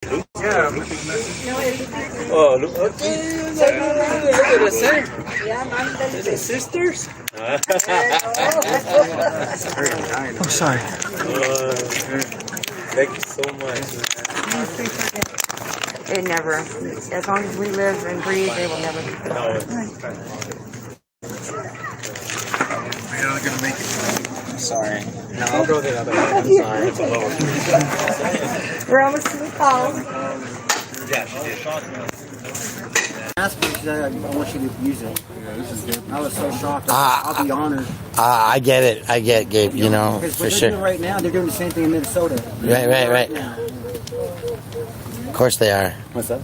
Yeah. Oh, look at the same. Is it sisters? Oh, sorry. Thank you so much. It never, as long as we live and breathe, they will never be No. You're not gonna make it. I'm sorry. No, I'll go the other way. I'm sorry. It's a lower. We're almost to the call. Yeah, she did. Ask me because I want you to use it. I was so shocked. I'll be honored. I get it. I get Gabe, you know, Because for what they're sure. doing right now, they're doing the same thing in Minnesota. Right. Now. Of course they are. What's that?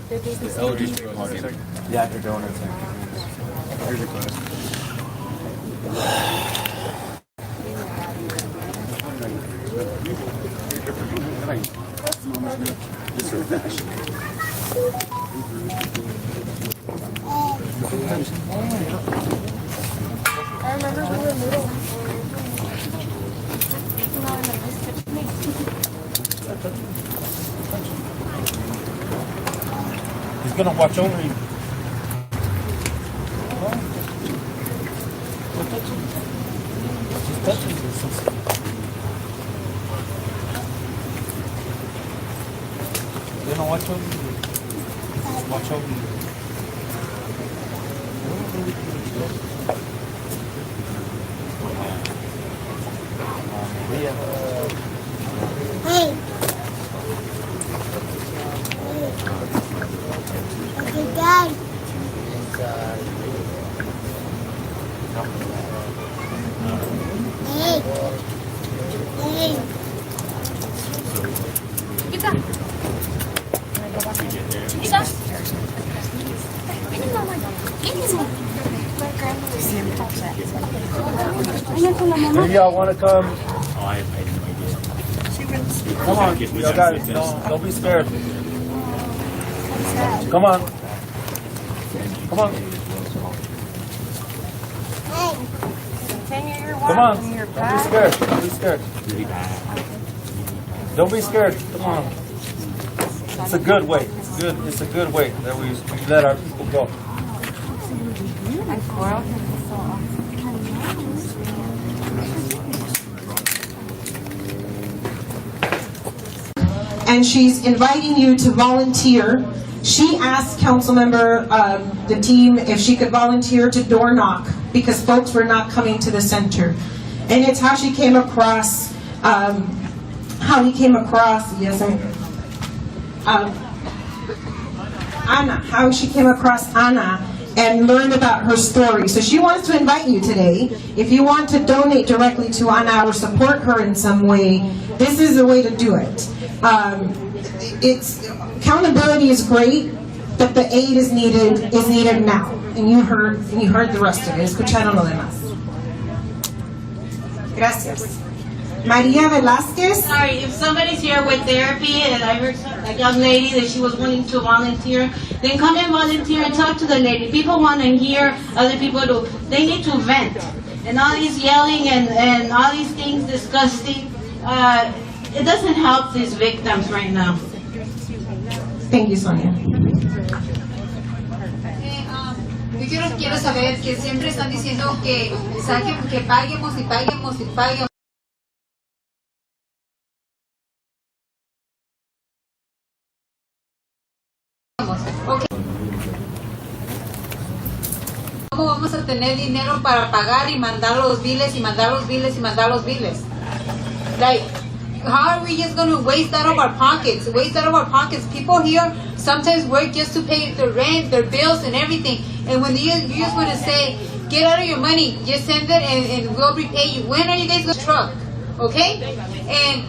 Yeah, they're doing it. Here's your class. I remember we were little. He's gonna watch over you. He's gonna watch over you. Watch over you. Hey. Okay, Dad. Hey. Hey. Chiquita. Chiquita. ¿Quién es? Maybe y'all want to come? Come on, y'all guys. Don't be scared. Come on. Come on. Come on. Don't be scared. Don't be scared. Don't be scared. Come on. It's a good way. It's good. It's a good way that we let our people go. And she's inviting you to volunteer. She asked Councilmember, the team, if she could volunteer to door knock because folks were not coming to the center. And it's how she came across, Anna, how she came across Anna and learned about her story. So she wants to invite you today. If you want to donate directly to Anna or support her in some way, this is the way to do it. Accountability is great, but the aid is needed now. And you heard the rest of it. Escucharon lo demás. Gracias. Maria Velázquez. Sorry, if somebody's here with therapy and I heard a young lady that she was wanting to volunteer, then come and volunteer and talk to the lady. People want to hear other people do. They need to vent. And all these yelling and all these things disgusting, it doesn't help these victims right now. Thank you, Sonia. Yo quiero saber que siempre están diciendo que saquen, que paguemos y paguemos y paguemos. Okay. ¿Cómo vamos a tener dinero para pagar y mandar los biles y mandar los biles y mandar los biles? Like, how are we just going to waste out of our pockets? Waste out of our pockets. People here sometimes work just to pay their rent, their bills, and everything. And when you just want to say, get out of your money, just send it and we'll repay you. When are you guys going to truck? Okay? And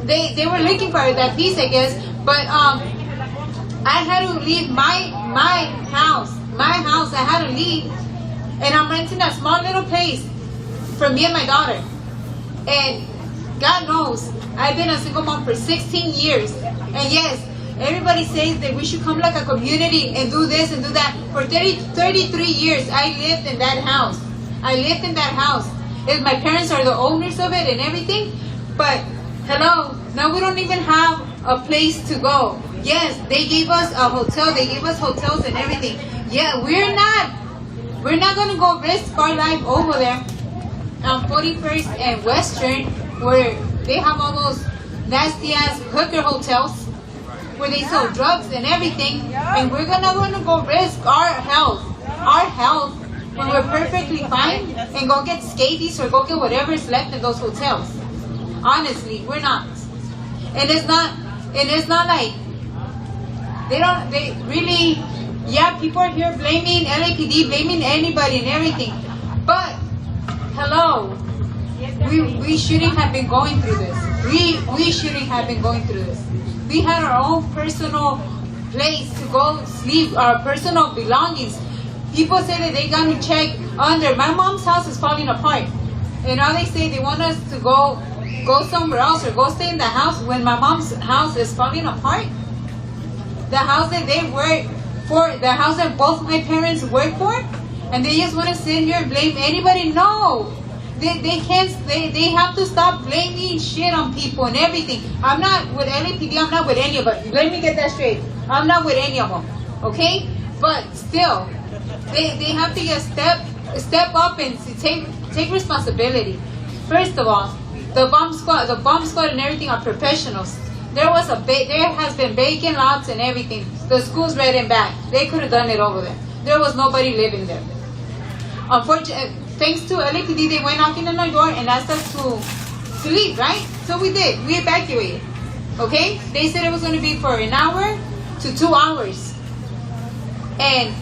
they were looking for that piece, I guess. But I had to leave my house. I had to leave. And I'm renting a small little place for me and my daughter. And God knows, I've been a single mom for 16 years. And yes, everybody says that we should come like a community and do this and do that. For 33 years, I lived in that house. And my parents are the owners of it and everything. But, hello, now we don't even have a place to go. Yes, they gave us a hotel. They gave us hotels and everything. Yeah, we're not gonna go risk our life over there on 41st and Western, where they have all those nasty ass hooker hotels where they sell drugs and everything, and we're not gonna go risk our health when we're perfectly fine and go get scabies or go get whatever's left in those hotels. Honestly, we're not. And it's not like they really, yeah, people are here blaming LAPD, blaming anybody and everything. But, hello, we shouldn't have been going through this. We shouldn't have been going through this. We had our own personal place to go sleep, our personal belongings. People say that they got to check under. My mom's house is falling apart. And now they say they want us to go somewhere else or go stay in the house when my mom's house is falling apart. The house that they work for, the house that both my parents work for, and they just want to sit here and blame anybody. No, they can't. They have to stop blaming shit on people and everything. I'm not with LAPD. I'm not with any of them. Let me get that straight. I'm not with any of them. Okay, but still, they have to just step up and take responsibility. First of all, the bomb squad and everything are professionals. There has been vacant lots and everything. The school's red and back. They could have done it over there. There was nobody living there. Unfortunately, thanks to LAPD, they went knocking on our door and asked us to leave, right? So we did. We evacuated. Okay? They said it was going to be for an hour to 2 hours. And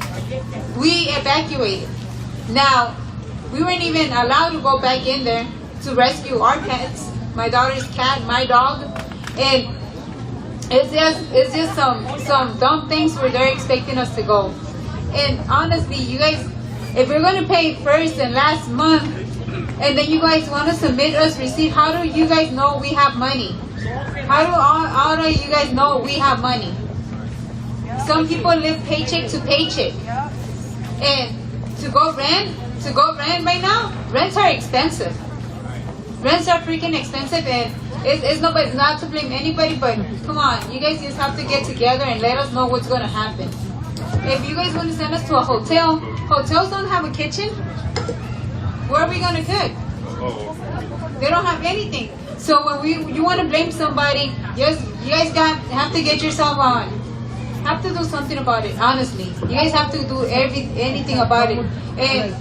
we evacuated. Now, we weren't even allowed to go back in there to rescue our pets, my daughter's cat, my dog, and it's just some dumb things where they're expecting us to go. And honestly, you guys, if we're gonna pay first and last month, and then you guys want to submit us receipt, how do you guys know we have money? How do you guys know we have money? Some people live paycheck to paycheck, and to go rent right now, rents are expensive. Rents are freaking expensive, and it's not to blame anybody, but come on, you guys just have to get together and let us know what's going to happen. If you guys want to send us to a hotel, hotels don't have a kitchen. Where are we going to cook? They don't have anything. So when you want to blame somebody, you guys have to get yourself on. Have to do something about it, honestly. You guys have to do anything about it. And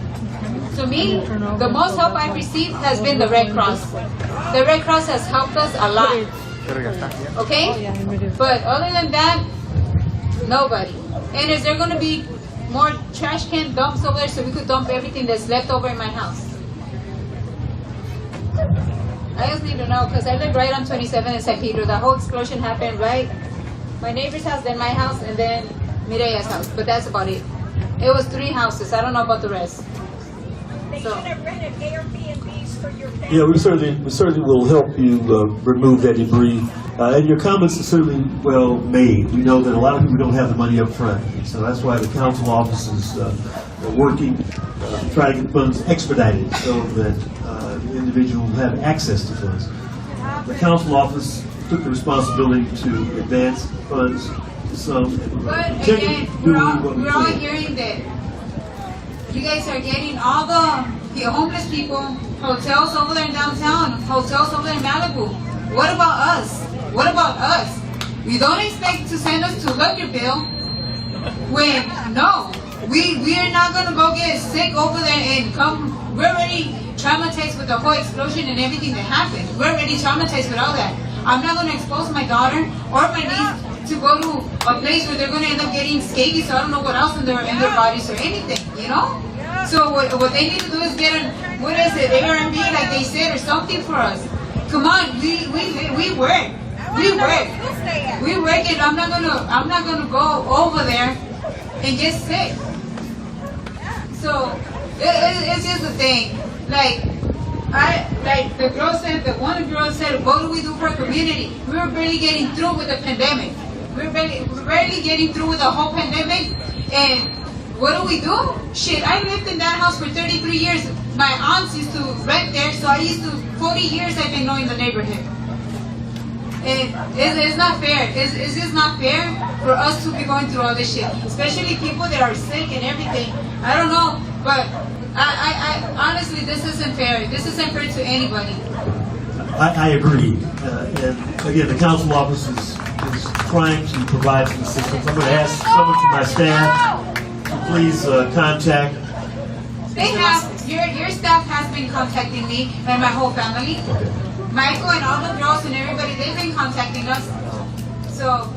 to me, the most help I've received has been the Red Cross. The Red Cross has helped us a lot. Okay? But other than that, nobody. And is there going to be more trash can dumps over there so we could dump everything that's left over in my house? I just need to know, because I live right on 27 in San Pedro. The whole explosion happened right my neighbor's house, then my house, and then Mireya's house. But that's about it. It was 3 houses. I don't know about the rest. Yeah, we certainly will help you remove that debris. And your comments are certainly well made. We know that a lot of people don't have the money up front, so that's why the council office is working to try to get funds expedited so that the individual will have access to funds. The council office took the responsibility to advance funds to some. But again, we're all hearing that you guys are getting all the homeless people, hotels over there in downtown, hotels over there in Malibu. What about us? What about us? You don't expect to send us to Luckerville when, no, we are not going to go get sick over there and come. We're already traumatized with the whole explosion and everything that happened. We're already traumatized with all that. I'm not going to expose my daughter or my niece to go to a place where they're going to end up getting scabies, so I don't know what else in their bodies or anything, you know? So what they need to do is get what is it, Airbnb, like they said, or something for us. Come on, we work. We work, and I'm not gonna go over there and get sick. So it's just a thing. Like the girl said, one girl said, what do we do for a community? We were barely getting through with the pandemic. We're barely getting through with the whole pandemic, and what do we do? Shit, I lived in that house for 33 years. My aunts used to rent there, so 40 years I've been knowing the neighborhood. It's not fair. It's just not fair for us to be going through all this shit, especially people that are sick and everything. I don't know, but I honestly, this isn't fair. This isn't fair to anybody. I agree. And again, the council office is trying to provide some assistance. I'm going to ask someone from my staff to please contact. They have, your staff has been contacting me and my whole family. Michael and all the girls and everybody, they've been contacting us. So.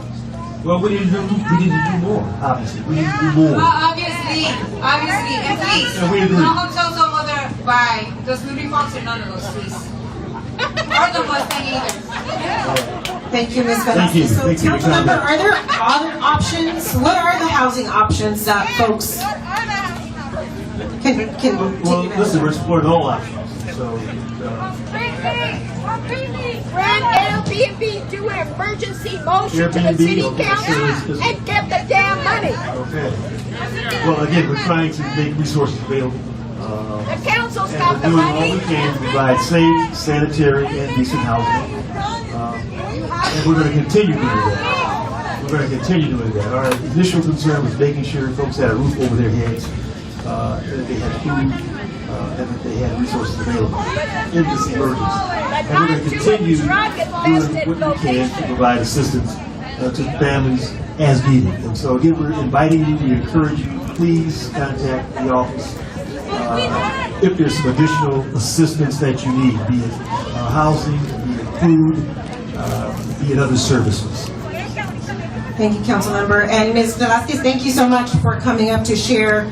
Well, we need to do more, obviously. We need to do more. Obviously. And please, Yeah, we agree. no hotels over there by the Snooty Fox or none of those, please. Or the Mustang either. Thank you, Ms. Thank you. Velasquez. So, Thank you. Councilmember, are there other options? What are the housing options that folks can Well, take listen, we're exploring all options. So, Ran Airbnb do an emergency motion to the Airbnb, city okay, council so and get the damn money. okay. Well, again, we're trying to make resources available. The council's And got we're the doing all money. we can to provide safe, sanitary, and decent housing. And we're going to continue doing that. We're going to continue doing that. Our initial concern was making sure folks had a roof over their heads, that they had food, and that they had resources available in this emergency. And we're going to continue doing what we can to provide assistance to families as needed. And so again, we're inviting you, we encourage you, please contact the office if there's some additional assistance that you need, be it housing, be it food, be it other services. Thank you, Councilmember. And Ms. Velasquez, thank you so much for coming up to share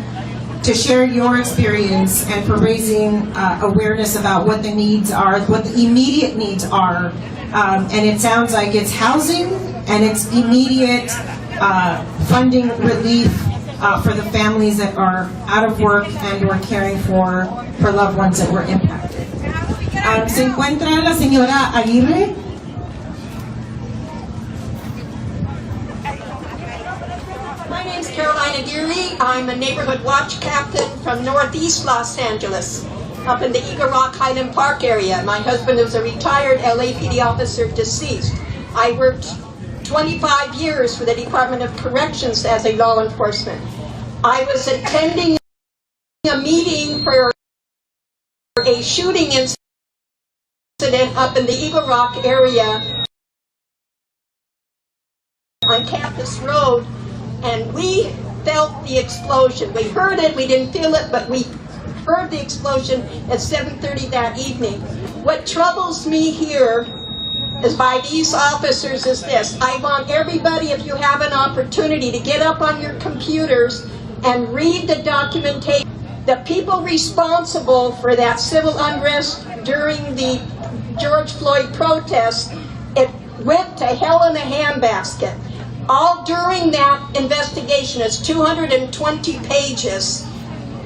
your experience and for raising awareness about what the needs are, what the immediate needs are. And it sounds like it's housing and it's immediate funding relief for the families that are out of work and or caring for loved ones that were impacted. ¿Se encuentra la señora Aguirre? My name's Caroline Aguirre. I'm a neighborhood watch captain from Northeast Los Angeles, up in the Eagle Rock Highland Park area. My husband is a retired LAPD officer, deceased. I worked 25 years for the Department of Corrections as a law enforcement. I was attending a meeting for a shooting incident up in the Eagle Rock area on Campus Road, and we felt the explosion. We heard it, we didn't feel it, but we heard the explosion at 7:30 that evening. What troubles me here is by these officers is this. I want everybody, if you have an opportunity, to get up on your computers and read the documentation. The people responsible for that civil unrest during the George Floyd protest, it went to hell in a handbasket. All during that investigation, it's 220 pages.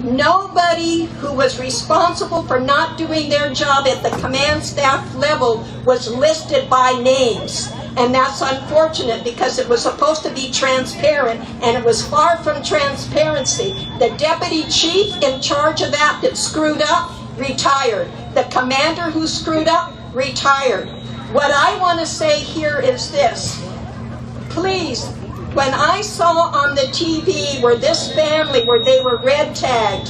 Nobody who was responsible for not doing their job at the command staff level was listed by names. And that's unfortunate because it was supposed to be transparent, and it was far from transparency. The deputy chief in charge of that screwed up, retired. The commander who screwed up, retired. What I want to say here is this. Please, when I saw on the TV where this family, where they were red tagged,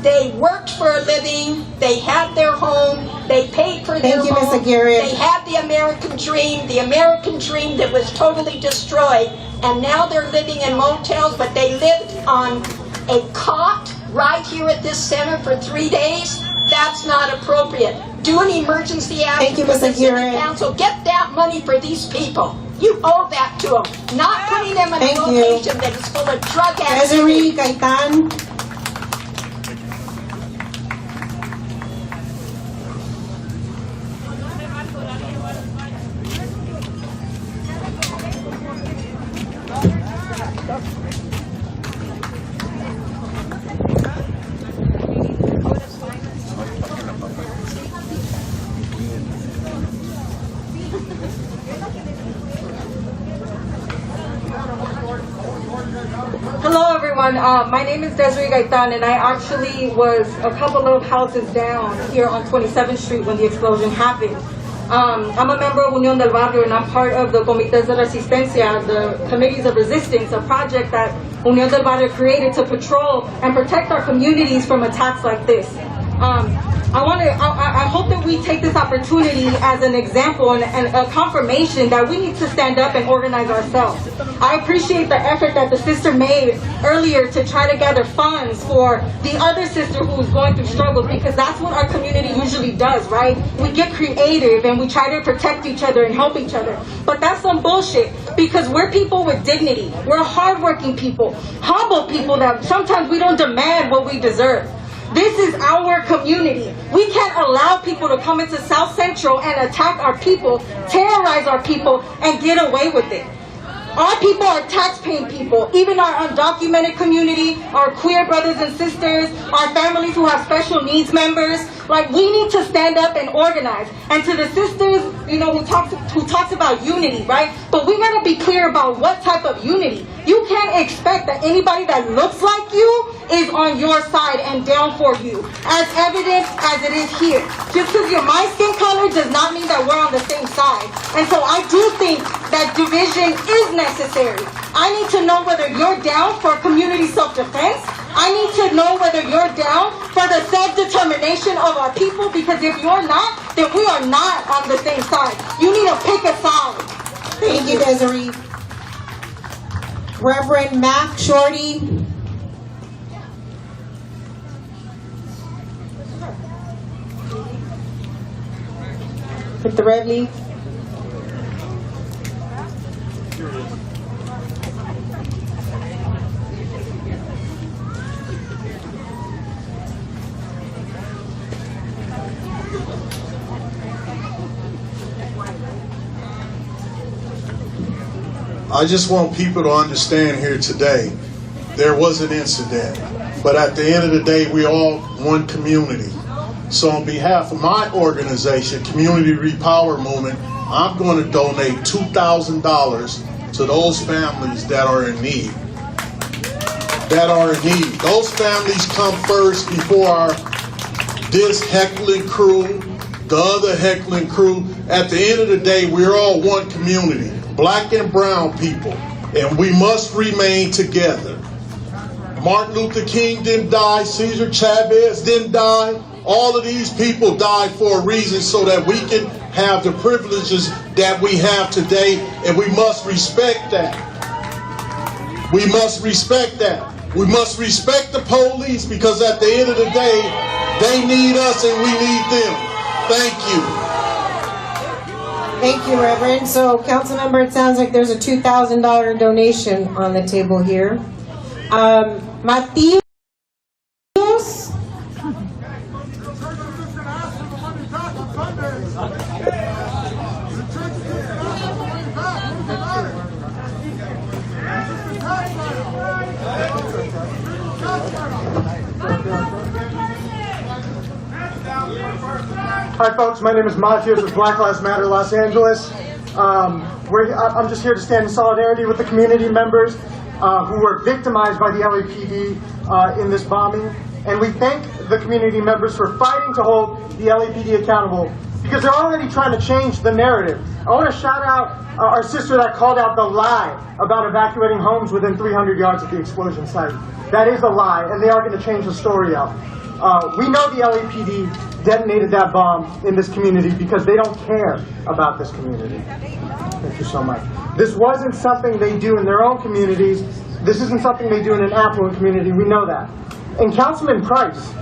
they worked for a living, they had their home, they paid for their home. Thank you, Ms. Aguirre. They had the American dream that was totally destroyed, and now they're living in motels, but they lived on a cot right here at this center for 3 days. That's not appropriate. Do an emergency action for the city council. Get that money for these people. You owe that to them. Not putting them in a location that is full of drug addicts. Desiree Gaitan. Hello everyone, my name is Desiree Gaitan, and I actually was a couple of houses down here on 27th Street when the explosion happened. I'm a member of Unión del Barrio, and I'm part of the Comités de Resistencia, the Committees of Resistance, a project that Unión del Barrio created to patrol and protect our communities from attacks like this. I hope that we take this opportunity as an example and a confirmation that we need to stand up and organize ourselves. I appreciate the effort that the sister made earlier to try to gather funds for the other sister who's going through struggles, because that's what our community usually does, right? We get creative and we try to protect each other and help each other. But that's some bullshit, because we're people with dignity. We're hardworking people, humble people that sometimes we don't demand what we deserve. This is our community. We can't allow people to come into South Central and attack our people, terrorize our people, and get away with it. Our people are tax-paying people, even our undocumented community, our queer brothers and sisters, our families who have special needs members. Like, we need to stand up and organize. And to the sisters, you know, who talks about unity, right? But we gotta be clear about what type of unity. You can't expect that anybody that looks like you is on your side and down for you, as evident as it is here. Just because you're my skin color does not mean that we're on the same side. And so I do think that division is necessary. I need to know whether you're down for community self-defense. I need to know whether you're down for the self-determination of our people, because if you're not, then we are not on the same side. You need to pick a side. Thank you, Desiree. Reverend Mac Shorty. Hit the red leaf. I just want people to understand here today, there was an incident, but at the end of the day, we all one community. So on behalf of my organization, Community Repower Movement, I'm going to donate $2,000 to those families that are in need. Those families come first before this heckling crew, the other heckling crew. At the end of the day, we're all one community, black and brown people, and we must remain together. Martin Luther King didn't die, Cesar Chavez didn't die. All of these people died for a reason, so that we can have the privileges that we have today, and we must respect that. We must respect that. We must respect the police, because at the end of the day, they need us and we need them. Thank you. Thank you, Reverend. So, council member, it sounds like there's a $2,000 donation on the table here. Matios? Hi folks, my name is Matias with Black Lives Matter Los Angeles. I'm just here to stand in solidarity with the community members who were victimized by the LAPD in this bombing. And we thank the community members for fighting to hold the LAPD accountable, because they're already trying to change the narrative. I want to shout out our sister that called out the lie about evacuating homes within 300 yards of the explosion site. That is a lie, and they are going to change the story out. We know the LAPD detonated that bomb in this community because they don't care about this community. Thank you so much. This wasn't something they do in their own communities. This isn't something they do in an affluent community. We know that. And Councilman Price,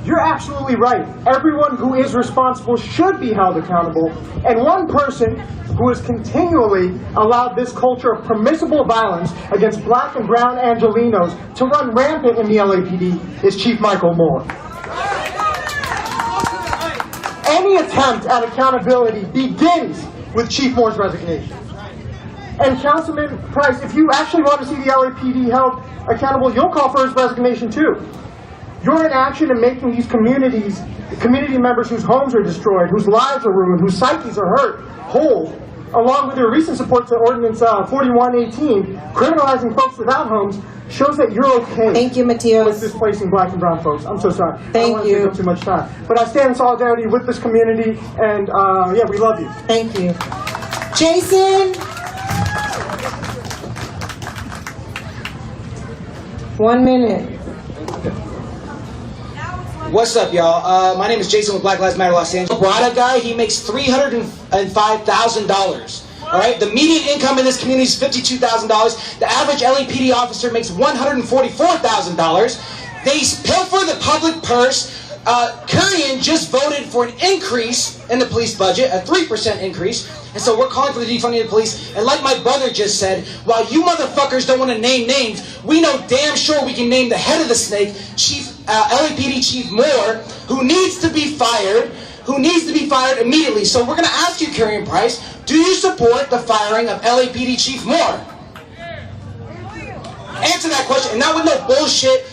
you're absolutely right. Everyone who is responsible should be held accountable. And one person who has continually allowed this culture of permissible violence against black and brown Angelenos to run rampant in the LAPD is Chief Michael Moore. Any attempt at accountability begins with Chief Moore's resignation. And Councilman Price, if you actually want to see the LAPD held accountable, you'll call for his resignation too. Your inaction in making these community members whose homes are destroyed, whose lives are ruined, whose psyches are hurt, whole, along with your recent support to Ordinance 4118, criminalizing folks without homes, shows that you're okay. Thank you, Matias. With displacing black and brown folks. I'm so sorry. Thank I don't want to take up too much time. But I stand in solidarity with this community, and yeah, we love you. Thank you. Jason? 1 minute. What's up, y'all? My name is Jason with Black Lives Matter Los Angeles. Brada guy, he makes $305,000. All right, the median income in this community is $52,000. The average LAPD officer makes $144,000. They pilfer the public purse. Kurian just voted for an increase in the police budget, a 3% increase. And so we're calling for the defunding of the police. And like my brother just said, while you motherfuckers don't want to name names, we know damn sure we can name the head of the snake, LAPD Chief Moore, who needs to be fired immediately. So we're going to ask you, Kurian Price, do you support the firing of LAPD Chief Moore? Answer that question, and not with no bullshit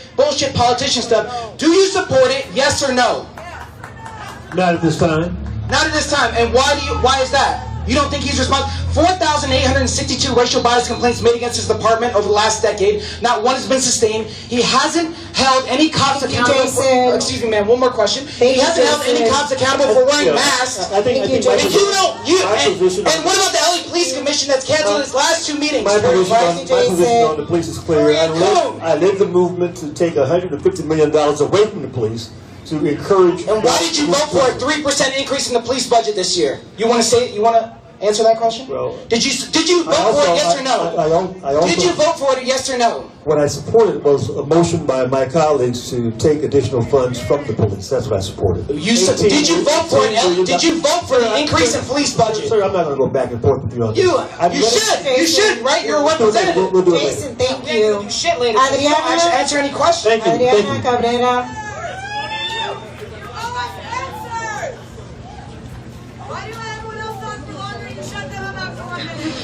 politician stuff. Do you support it, yes or no? Not at this time. Not at this time. And why is that? You don't think he's responsible? 4,862 racial bias complaints made against his department over the last decade. Not one has been sustained. He hasn't held any cops accountable for, excuse me, ma'am, one more question. He hasn't held any cops accountable for wearing masks. I think and what about the LA Police Commission that's canceled its last 2 meetings? My position on the police is clear. I led the movement to take $150 million away from the police to encourage. And why did you vote for a 3% increase in the police budget this year? You want to say it? You want to answer that question? Well, did you vote for it, yes or no? Did you vote for it, yes or no? What I supported was a motion by my colleagues to take additional funds from the police. That's what I supported. Did you vote for it? Did you vote for the increase in police budget? Sir, I'm not going to go back and forth with you on this. You should, right? You're a representative. We'll do it Jason, thank you. You shit later. Adriana, answer any questions. Thank you. Adriana Cabrera.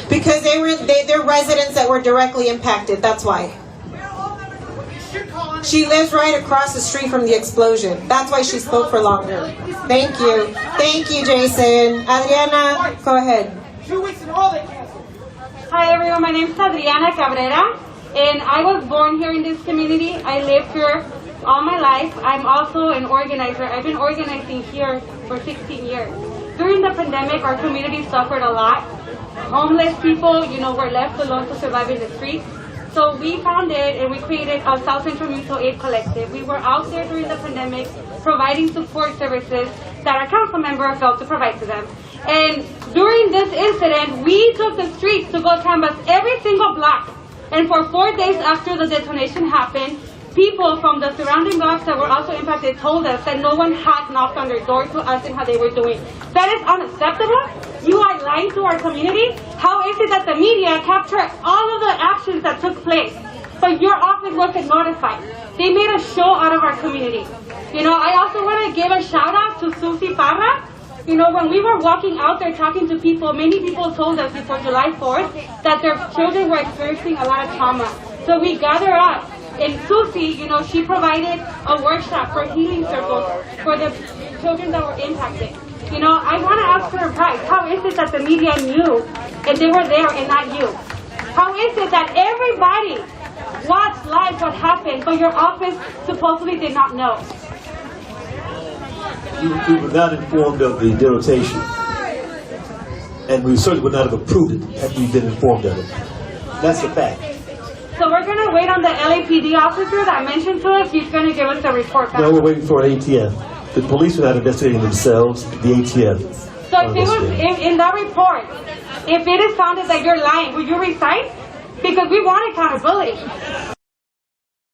Because they're residents that were directly impacted. That's why. She lives right across the street from the explosion. That's why she spoke for longer. Thank you. Thank you, Jason. Adriana, go ahead. 2 weeks in a row they canceled. Hi everyone, my name is Adriana Cabrera, and I was born here in this community. I lived here all my life. I'm also an organizer. I've been organizing here for 16 years. During the pandemic, our community suffered a lot. Homeless people, were left alone to survive in the streets. So we founded and we created a South Central Mutual Aid Collective. We were out there during the pandemic providing support services that our council member felt to provide to them. And during this incident, we took the streets to go canvass every single block. And for 4 days after the detonation happened, people from the surrounding blocks that were also impacted told us that no one had knocked on their door to ask them how they were doing. That is unacceptable. You are lying to our community. How is it that the media captured all of the actions that took place, but your office wasn't notified? They made a show out of our community. I also want to give a shout out to Susie Parra. When we were walking out there talking to people, many people told us before July 4th that their children were experiencing a lot of trauma. So we gathered up. And Susie, she provided a workshop for healing circles for the children that were impacted. I want to ask her Price, how is it that the media knew and they were there and not you? How is it that everybody watched live what happened, but your office supposedly did not know? We were not informed of the denotation, and we certainly would not have approved it had we been informed of it. That's the fact. So we're going to wait on the LAPD officer that mentioned to us. He's going to give us the report back. No, we're waiting for an ATF. The police are not investigating themselves. The ATF. So if it was in that report, if it is found that you're lying, will you resign? Because we want accountability.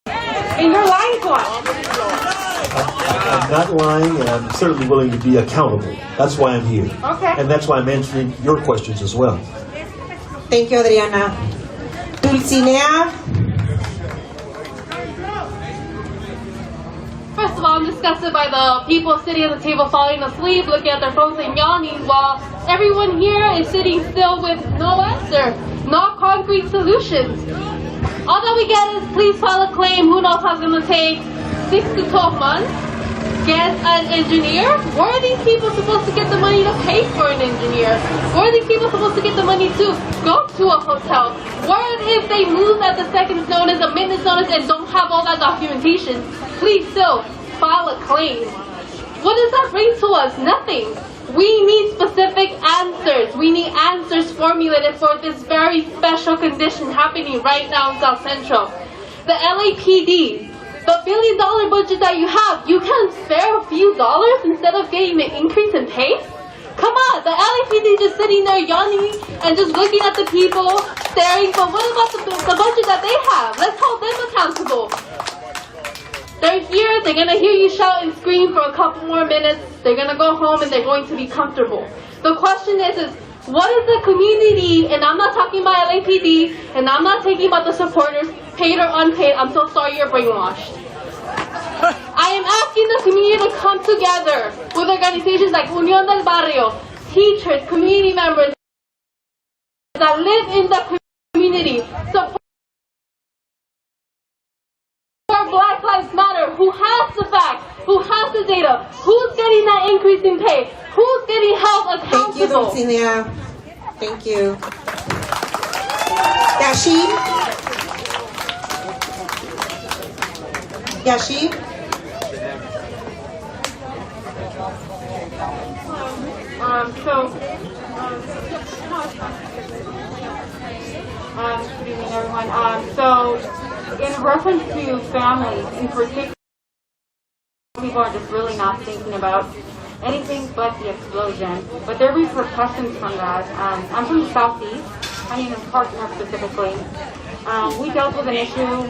And you're lying to us. I'm not lying, and I'm certainly willing to be accountable. That's why I'm here. Okay. And that's why I'm answering your questions as well. Thank you, Adriana. Dulcinea. First of all, I'm disgusted by the people sitting at the table falling asleep, looking at their phones and yawning, while everyone here is sitting still with no answer, no concrete solutions. All that we get is please file a claim. Who knows how it's going to take 6 to 12 months. get an engineer? Where are these people supposed to get the money to pay for an engineer? Where are these people supposed to get the money to go to a hotel? Where if they move at the second's notice, a minute's notice, and don't have all that documentation, please still file a claim. What does that bring to us? Nothing. We need specific answers. We need answers formulated for this very special condition happening right now in South Central. The LAPD, the $1 billion budget that you have, you can't spare a few dollars instead of getting an increase in pay? Come on, the LAPD just sitting there yawning and just looking at the people, staring, but what about the budget that they have? Let's hold them accountable. They're here, they're gonna hear you shout and scream for a couple more minutes, they're gonna go home and they're going to be comfortable. The question is what is the community, and I'm not talking about LAPD, and I'm not talking about the supporters, paid or unpaid, I'm so sorry you're brainwashed. I am asking the community to come together with organizations like Unión del Barrio, teachers, community members that live in the community, support Black Lives Matter, who has the facts, who has the data, who's getting that increase in pay, who's getting held accountable. Thank you, Dulcinea. Thank you. Yashib? Yashib? Good evening, everyone. In reference to families, in particular, people are just really not thinking about anything but the explosion. But there are repercussions from that. I'm from the Southeast, I mean in Park more specifically. We dealt with an issue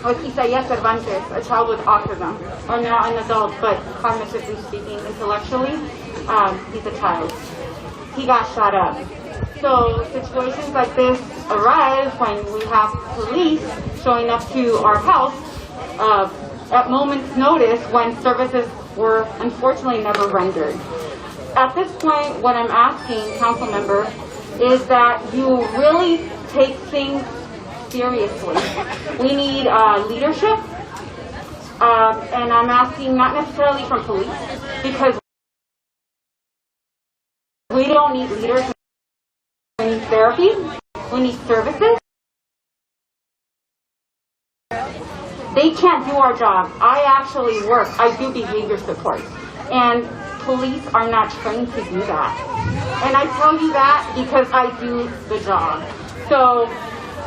with Isaiah Cervantes, a child with autism, or now an adult, but cognitively speaking, intellectually, he's a child. He got shot up. So situations like this arise when we have police showing up to our house at moment's notice when services were unfortunately never rendered. At this point, what I'm asking, council member, is that you really take things seriously. We need leadership, and I'm asking not necessarily from police, because we don't need leaders. We need therapy, we need services. They can't do our job. I actually work, I do behavior support, and police are not trained to do that. And I tell you that because I do the job. So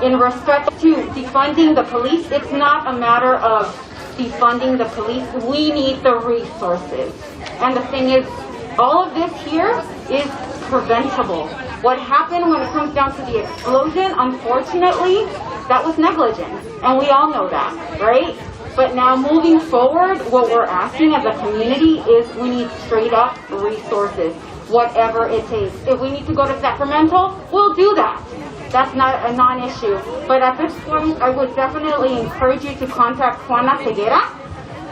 in respect to defunding the police, it's not a matter of defunding the police. We need the resources. And the thing is, all of this here is preventable. What happened when it comes down to the explosion, unfortunately, that was negligent. And we all know that, right? But now moving forward, what we're asking as a community is we need straight up resources, whatever it takes. If we need to go to Sacramento, we'll do that. That's not a non-issue. But at this point, I would definitely encourage you to contact Juana Ceguera.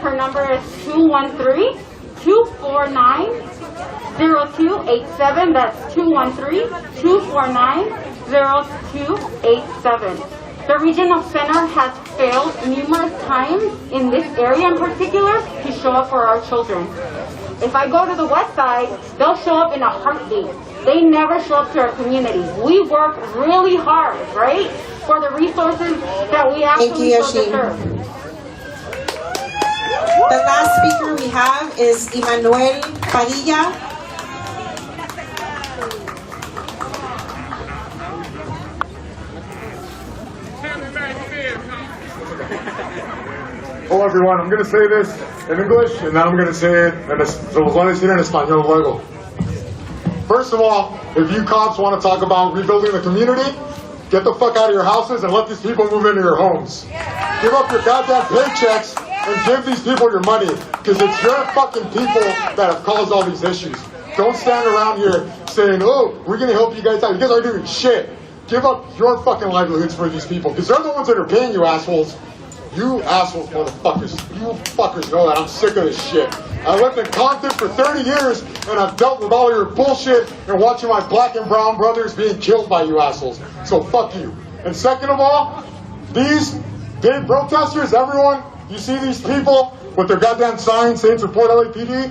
Her number is 213-249-0287. That's 213-249-0287. The regional center has failed numerous times in this area in particular to show up for our children. If I go to the west side, they'll show up in a heartbeat. They never show up to our community. We work really hard, right, for the resources that we actually deserve. The last speaker we have is Emmanuel Padilla. Hello everyone, I'm going to say this in English and then I'm going to say it en español luego. First of all, if you cops want to talk about rebuilding the community, get the fuck out of your houses and let these people move into your homes. Give up your goddamn paychecks and give these people your money, because it's your fucking people that have caused all these issues. Don't stand around here saying, oh, we're going to help you guys out. You guys aren't doing shit. Give up your fucking livelihoods for these people, because they're the ones that are paying you assholes. You assholes, motherfuckers. You fuckers know that. I'm sick of this shit. I lived in Compton for 30 years, and I've dealt with all your bullshit and watching my black and brown brothers being killed by you assholes. So fuck you. And second of all, these big protesters, everyone, you see these people, with their goddamn signs saying support LAPD.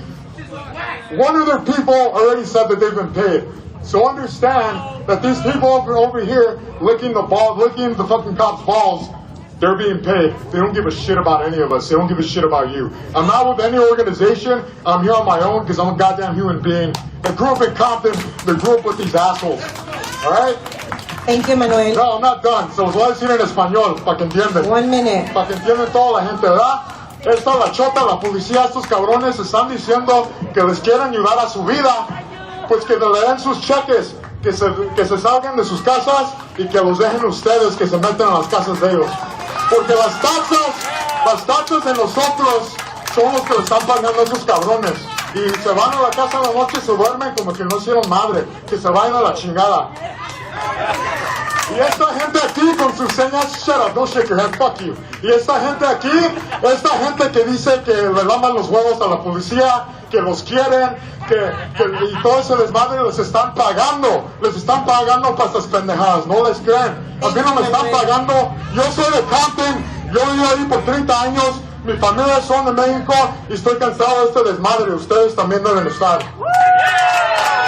One of their people already said that they've been paid. So understand that these people over here licking the fucking cops' balls, they're being paid. They don't give a shit about any of us. They don't give a shit about you. I'm not with any organization. I'm here on my own because I'm a goddamn human being that grew up in Compton, that grew up with these assholes. All right? Thank you, Manuel. No, I'm not done. Se los voy a decir en español, para que entiendan. 1 minute. Para que entiendan toda la gente, ¿verdad? Esta la chota, la policía, estos cabrones están diciendo que les quieren ayudar a su vida, pues que le den sus cheques, que se salgan de sus casas y que los dejen ustedes, que se metan a las casas de ellos. Porque las taxas de nosotros son los que le están pagando a esos cabrones. Y se van a la casa en la noche y se duermen como que no hicieron madre, que se vayan a la chingada. Y esta gente aquí con sus señas, shut up, don't shake your head, fuck you. Y esta gente aquí, esta gente que dice que le laman los huevos a la policía, que los quieren, y todo ese desmadre les están pagando para estas pendejadas, no les creen. A mí no me están pagando, yo soy de Compton, yo viví ahí por 30 años, mi familia son de México y estoy cansado de este desmadre, ustedes también deben estar.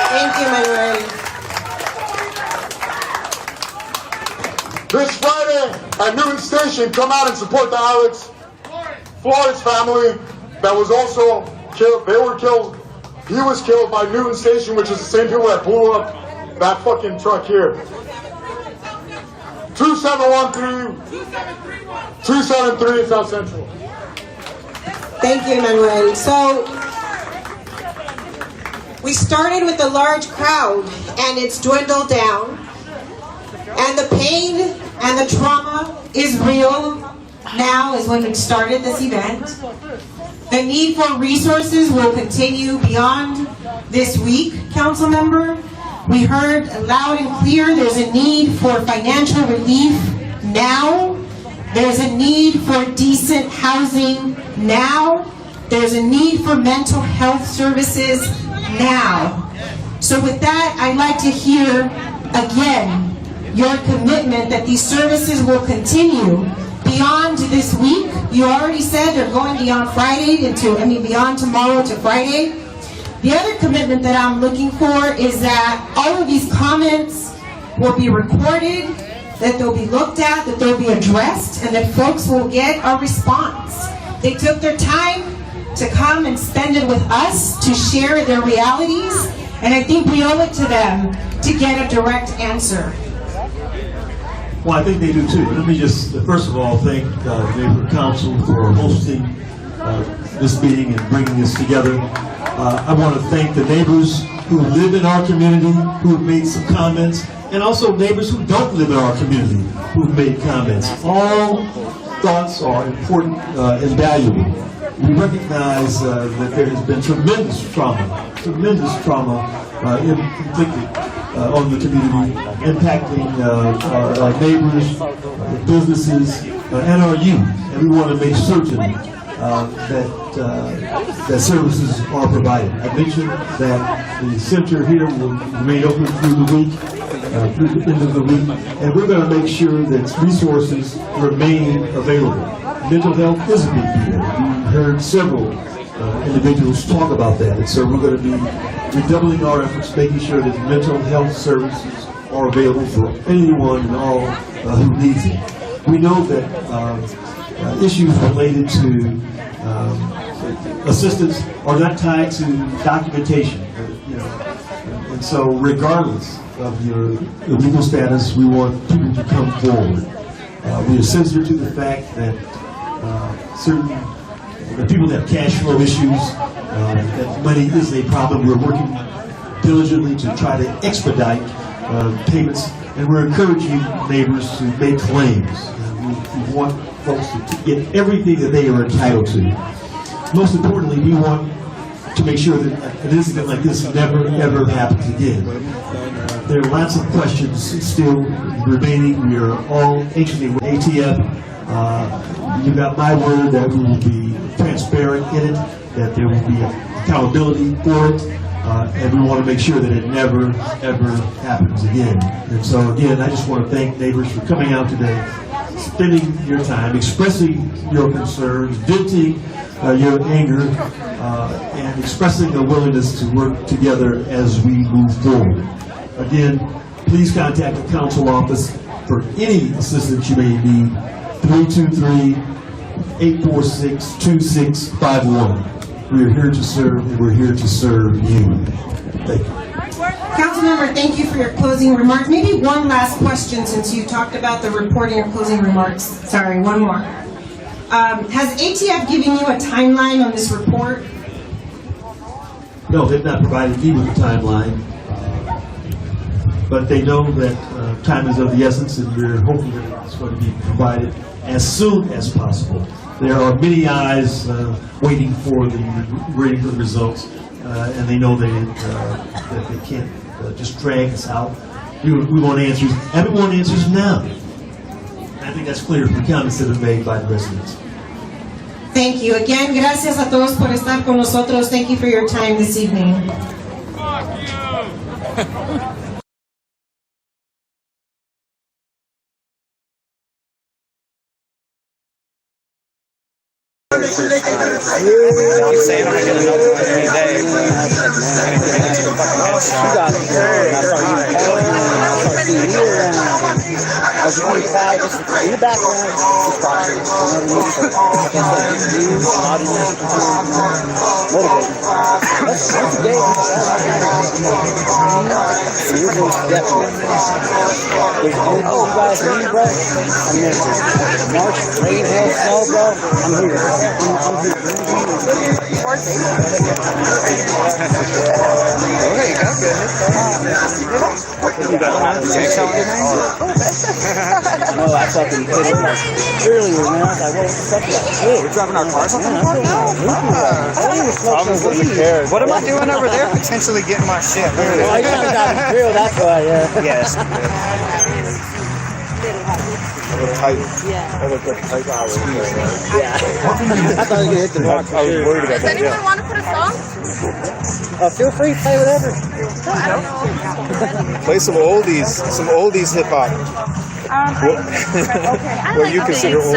Thank you, Manuel. This Friday at Newton Station, come out and support the Alex Flores family that was also killed. They were killed. He was killed by Newton Station, which is the same people that blew up that fucking truck here. 2713 South Central. Thank you, Manuel. So, we started with a large crowd, and it's dwindled down. And the pain and the trauma is real now as when we started this event. The need for resources will continue beyond this week, council member. We heard loud and clear there's a need for financial relief now. There's a need for decent housing now. There's a need for mental health services now. So with that, I'd like to hear again your commitment that these services will continue beyond this week. You already said they're going beyond Friday beyond tomorrow to Friday. The other commitment that I'm looking for is that all of these comments will be recorded, that they'll be looked at, that they'll be addressed, and that folks will get a response. They took their time to come and spend it with us to share their realities, and I think we owe it to them to get a direct answer. Well, I think they do too. Let me just, first of all, thank the Neighborhood Council for hosting this meeting and bringing this together. I want to thank the neighbors who live in our community, who have made some comments, and also neighbors who don't live in our community, who have made comments. All thoughts are important and valuable. We recognize that there has been tremendous trauma inflicted on the community, impacting our neighbors, businesses, and our youth. And we want to make certain that services are provided. I mentioned that the center here will remain open through the week, through the end of the week, and we're going to make sure that resources remain available. Mental health is a big deal. We heard several individuals talk about that, and so we're going to be redoubling our efforts, making sure that mental health services are available for anyone and all who needs it. We know that issues related to assistance are not tied to documentation, and so regardless of your legal status, we want people to come forward. We are sensitive to the fact that the people that have cash flow issues, that money is a problem. We're working diligently to try to expedite payments, and we're encouraging neighbors to make claims. We want folks to get everything that they are entitled to. Most importantly, we want to make sure that an incident like this never, ever happens again. There are lots of questions still remaining. We are all anxiously with ATF. You got my word that we will be transparent in it, that there will be accountability for it, and we want to make sure that it never, ever happens again. And so again, I just want to thank neighbors for coming out today, spending your time expressing your concerns, venting your anger, and expressing a willingness to work together as we move forward. Again, please contact the council office for any assistance you may need. 323-846-2651. We are here to serve, and we're here to serve you. Thank you. Councilmember, thank you for your closing remarks. Maybe one last question since you talked about the reporting or closing remarks. Sorry, one more. Has ATF given you a timeline on this report? No, they've not provided me with a timeline. But they know that time is of the essence, and we're hoping that it's going to be provided as soon as possible. There are many eyes waiting for the results, and they know that they can't just drag us out. We want answers, and we want answers now. I think that's clear from the comments that have been made by the residents. Thank you. Again, gracias a todos por estar con nosotros. Thank you for your time this evening. I'm saying I'm gonna get another one any day. I'm gonna bring it to the fucking headshot. I was 25, just in the background, just watching. That's gay. You're going to definitely. There's only you guys need, bro. I mean, March, rain, hail, snow, bro. I'm here. I'm here. Okay, that's good. No, I fucking hit it earlier, man. I was like, what the fuck is that? We're driving our cars off the park now? What am I doing over there? Potentially getting my shit. Oh, you're not driving the grill, that's why, yeah. Yes. A little tight. Yeah. A little tight. Yeah. I thought you were going to hit the rock for sure. Worried about Does anyone want to put a song? Feel free, play whatever. I don't know. Play some oldies hip hop. What do you consider old?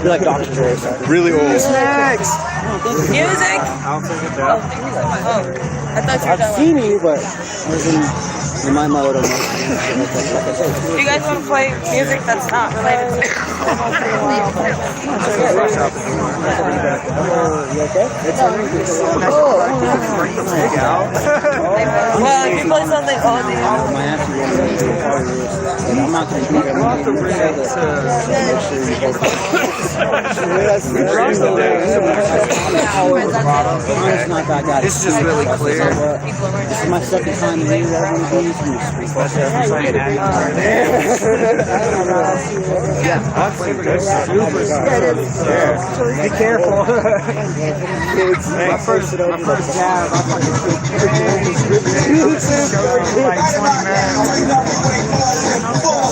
You're like Dr. Dre. Really old. Next. Music. I'll take it down. I thought you were I've seen you, but I was in my mode of Do you guys want to play music that's not related to You okay? Well, if you play something old, My answer is I'm not going to make It's just really clear. This is my second time in here. Be careful. My first jab, like 20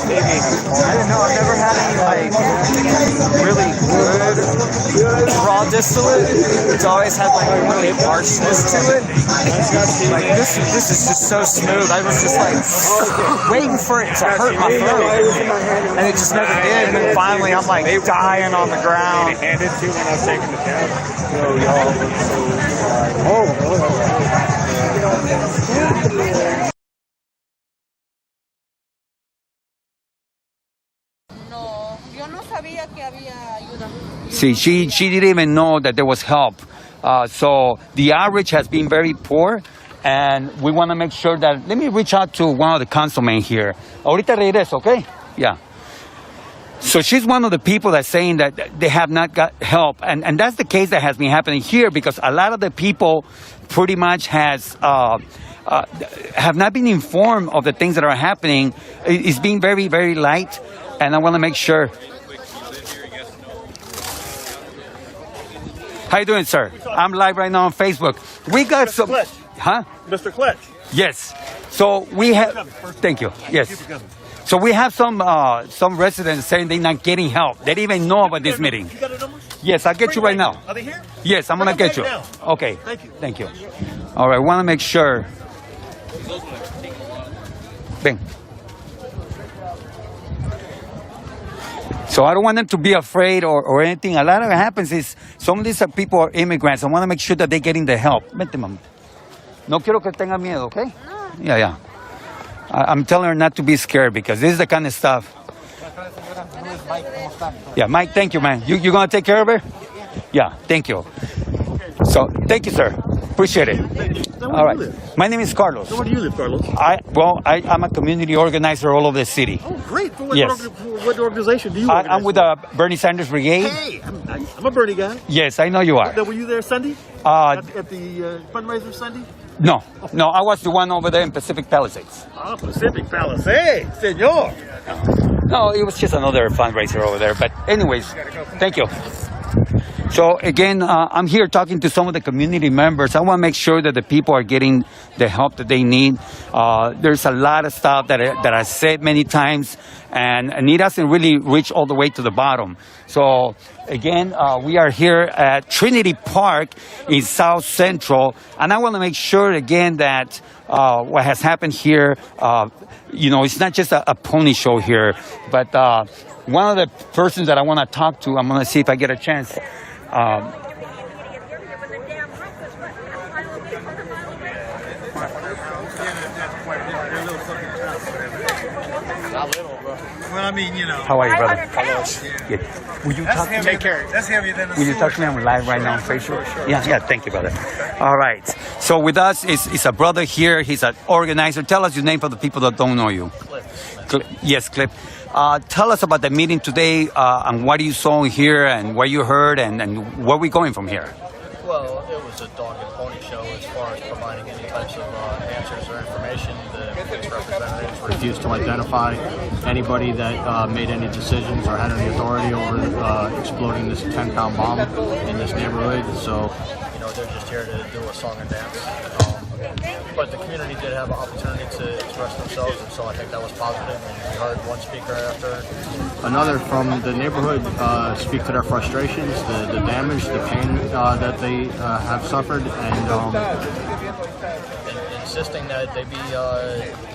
minutes. I didn't know. I've never had any really good raw distillate. It's always had like a really harshness to it. Like this is just so smooth. I was just like waiting for it to hurt my throat, and it just never did. And then finally, I'm like dying on the ground. Handed to when I was taking the tab. Yo, y'all. See, she didn't even know that there was help. So the average has been very poor, and we want to make sure that. Let me reach out to one of the councilmen here. Ahorita regreso, okay? Yeah. So she's one of the people that's saying that they have not got help, and that's the case that has been happening here because a lot of the people pretty much have not been informed of the things that are happening. It's being very, very light, and I want to make sure. How you doing, sir? I'm live right now on Facebook. We got Mr. some... Kletch. Huh? Mr. Kletch. Yes. So we have... Thank you. Yes. So we have some residents saying they're not getting help. They didn't even know about this meeting. You got a number? Yes, I'll get you right now. Are they here? Yes, I'm going to get you. Now. Okay. Thank you. Thank you. All right, I want to make sure. Ben. So I don't want them to be afraid or anything. A lot of what happens is some of these people are immigrants. I want to make sure that they're getting the help. Vente, mami. No quiero que tenga miedo, okay? Yeah. I'm telling her not to be scared because this is the kind of stuff. Yeah, Mike, thank you, man. You going to take care of her? Yeah, thank you. So, thank you, sir. Appreciate it. All right. My name is Carlos. So where do you live, Carlos? I'm a community organizer all over the city. Oh, great. For Yes. what organization do you organize? I'm with Bernie Sanders Brigade. Hey, I'm a Bernie guy. Yes, I know you are. Were you there Sunday? At the fundraiser Sunday? No, I was the one over there in Pacific Palisades. Ah, Pacific Palisades, senor. No, it was just another fundraiser over there. But anyways, thank you. So again, I'm here talking to some of the community members. I want to make sure that the people are getting the help that they need. There's a lot of stuff that I said many times, and it doesn't really reach all the way to the bottom. So again, we are here at Trinity Park in South Central, and I want to make sure again that what has happened here, it's not just a pony show here, but one of the persons that I want to talk to, I'm going to see if I get a chance. Well, I mean, How are you, brother? Good. Will you That's talk to me? Take care. That's heavier than the Will you talk to me? I'm live right now on Facebook. Yeah, thank you, brother. All right. So with us is a brother here. He's an organizer. Tell us your name for the people that don't know you. Cliff. Yes, Cliff. Tell us about the meeting today and what you saw here and what you heard and where we going from here. Well, it was a dog and pony show as far as providing any types of answers or information. The police representatives refused to identify anybody that made any decisions or had any authority over exploding this 10-pound bomb in this neighborhood. So, they're just here to do a song and dance. But the community did have an opportunity to express themselves, and so I think that was positive. And we heard one speaker after another from the neighborhood speak to their frustrations, the damage, the pain that they have suffered, and insisting that they be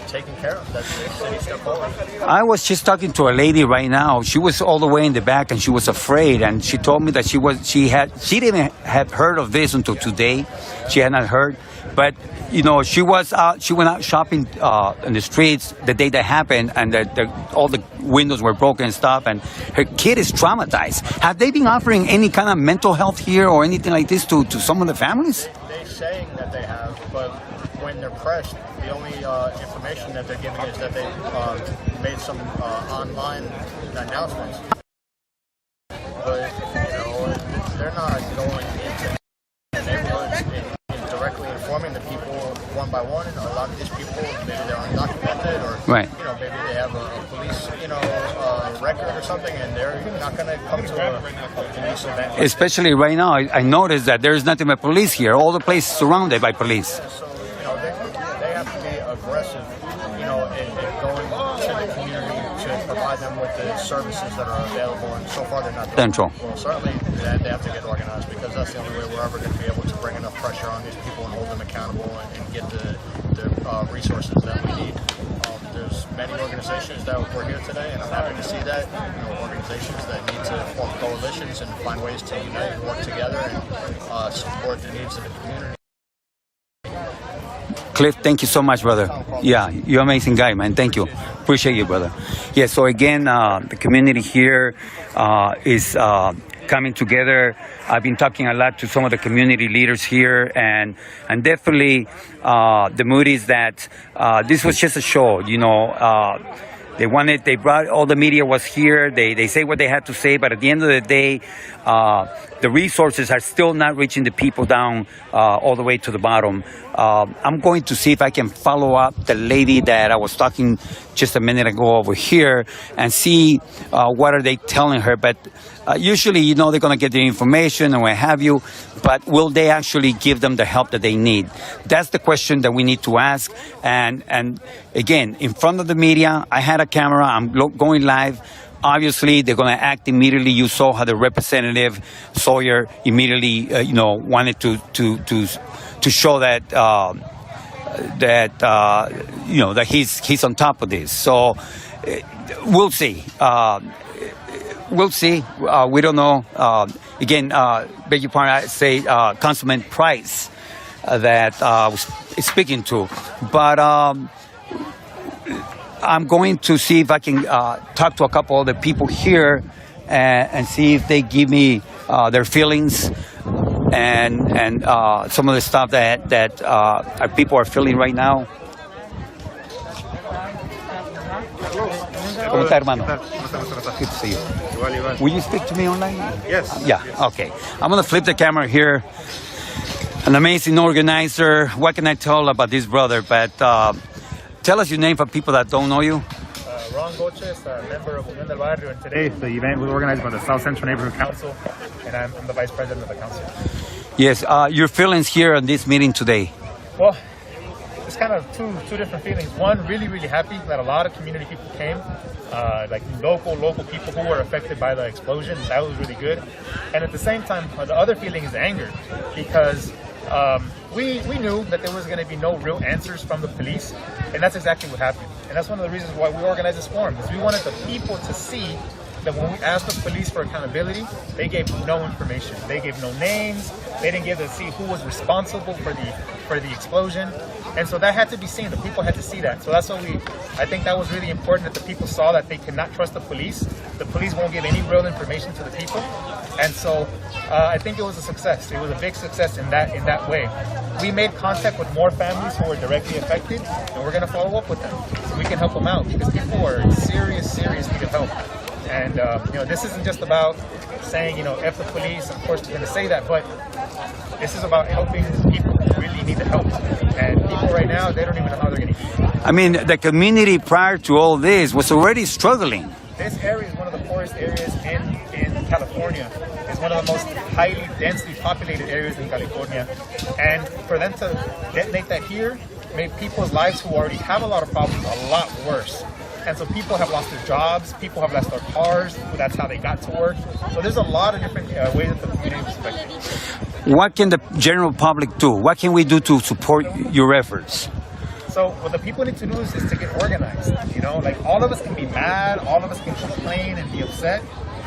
taken care of, that the city step forward. I was just talking to a lady right now. She was all the way in the back and she was afraid, and she told me that she didn't have heard of this until today. She had not heard, but she went out shopping in the streets the day that happened, and all the windows were broken and stuff, and her kid is traumatized. Have they been offering any kind of mental health here or anything like this to some of the families? They're saying that they have, but when they're pressed, the only information that they're giving is that they made some online announcements. But, they're not going into the neighborhoods and directly informing the people one by one. And a lot of these people, maybe they're undocumented or, right. Maybe they have a police, record or something, and they're not going to come to a police event. Especially right now, I noticed that there's nothing but police here. All the place is surrounded by police. So, they have to be aggressive, in going to the community to provide them with the services that are available, and so far they're not doing Central. Well, certainly they have to get organized, because that's the only way we're ever going to be able to bring enough pressure on these people and hold them accountable and get the resources that we need. There's many organizations that were here today, and I'm happy to see that. Organizations that need to form coalitions and find ways to unite and work together and support the needs of the community. Cliff, thank you so much, brother. Yeah, you're an amazing guy, man. Thank you. Appreciate you, brother. Yeah, so again, the community here is coming together. I've been talking a lot to some of the community leaders here, and definitely the mood is that this was just a show, They brought, all the media was here. They say what they had to say, but at the end of the day, the resources are still not reaching the people down all the way to the bottom. I'm going to see if I can follow up the lady that I was talking just a minute ago over here and see what are they telling her. But usually, they're going to get the information and what have you, but will they actually give them the help that they need? That's the question that we need to ask. And again, in front of the media, I had a camera, I'm going live. Obviously, they're going to act immediately. You saw how the representative Sawyer immediately, wanted to show that that he's on top of this. So we'll see. we'll see. We don't know. Again, beg your pardon, I say Councilman Price that was speaking to. But I'm going to see if I can talk to a couple of the people here and see if they give me their feelings and some of the stuff that our people are feeling right now. ¿Cómo está, hermano? Good to see you. Will you speak to me online? Yes. Yeah, okay. I'm going to flip the camera here. An amazing organizer. What can I tell about this brother? But tell us your name for people that don't know you. Ron Gocha is a member of Unión del Barrio, and today the event was organized by the South Central Neighborhood Council, and I'm the vice president of the council. Yes, your feelings here on this meeting today? Well, it's kind of two different feelings. One, really, really happy that a lot of community people came, like local people who were affected by the explosion. That was really good. And at the same time, the other feeling is anger, because we knew that there was going to be no real answers from the police, and that's exactly what happened. And that's one of the reasons why we organized this forum, because we wanted the people to see that when we asked the police for accountability, they gave no information. They gave no names. They didn't give to see who was responsible for the explosion. And so that had to be seen. The people had to see that. So that's what I think that was really important, that the people saw that they could not trust the police. The police won't give any real information to the people. And so I think it was a success. It was a big success in that way. We made contact with more families who were directly affected, and we're going to follow up with them so we can help them out, because people are in serious need of help. And this isn't just about saying, F the police. Of course, we're going to say that, but this is about helping people who really need the help. And people right now, they don't even know how they're going to eat. I mean, the community prior to all this was already struggling. This area is one of the poorest areas in California. It's one of the most highly densely populated areas in California. And for them to detonate that here made people's lives who already have a lot of problems a lot worse. And so people have lost their jobs, people have lost their cars, that's how they got to work. So there's a lot of different ways that the community was affected. What can the general public do? What can we do to support your efforts? So what the people need to do is to get organized. Like all of us can be mad, all of us can complain and be upset,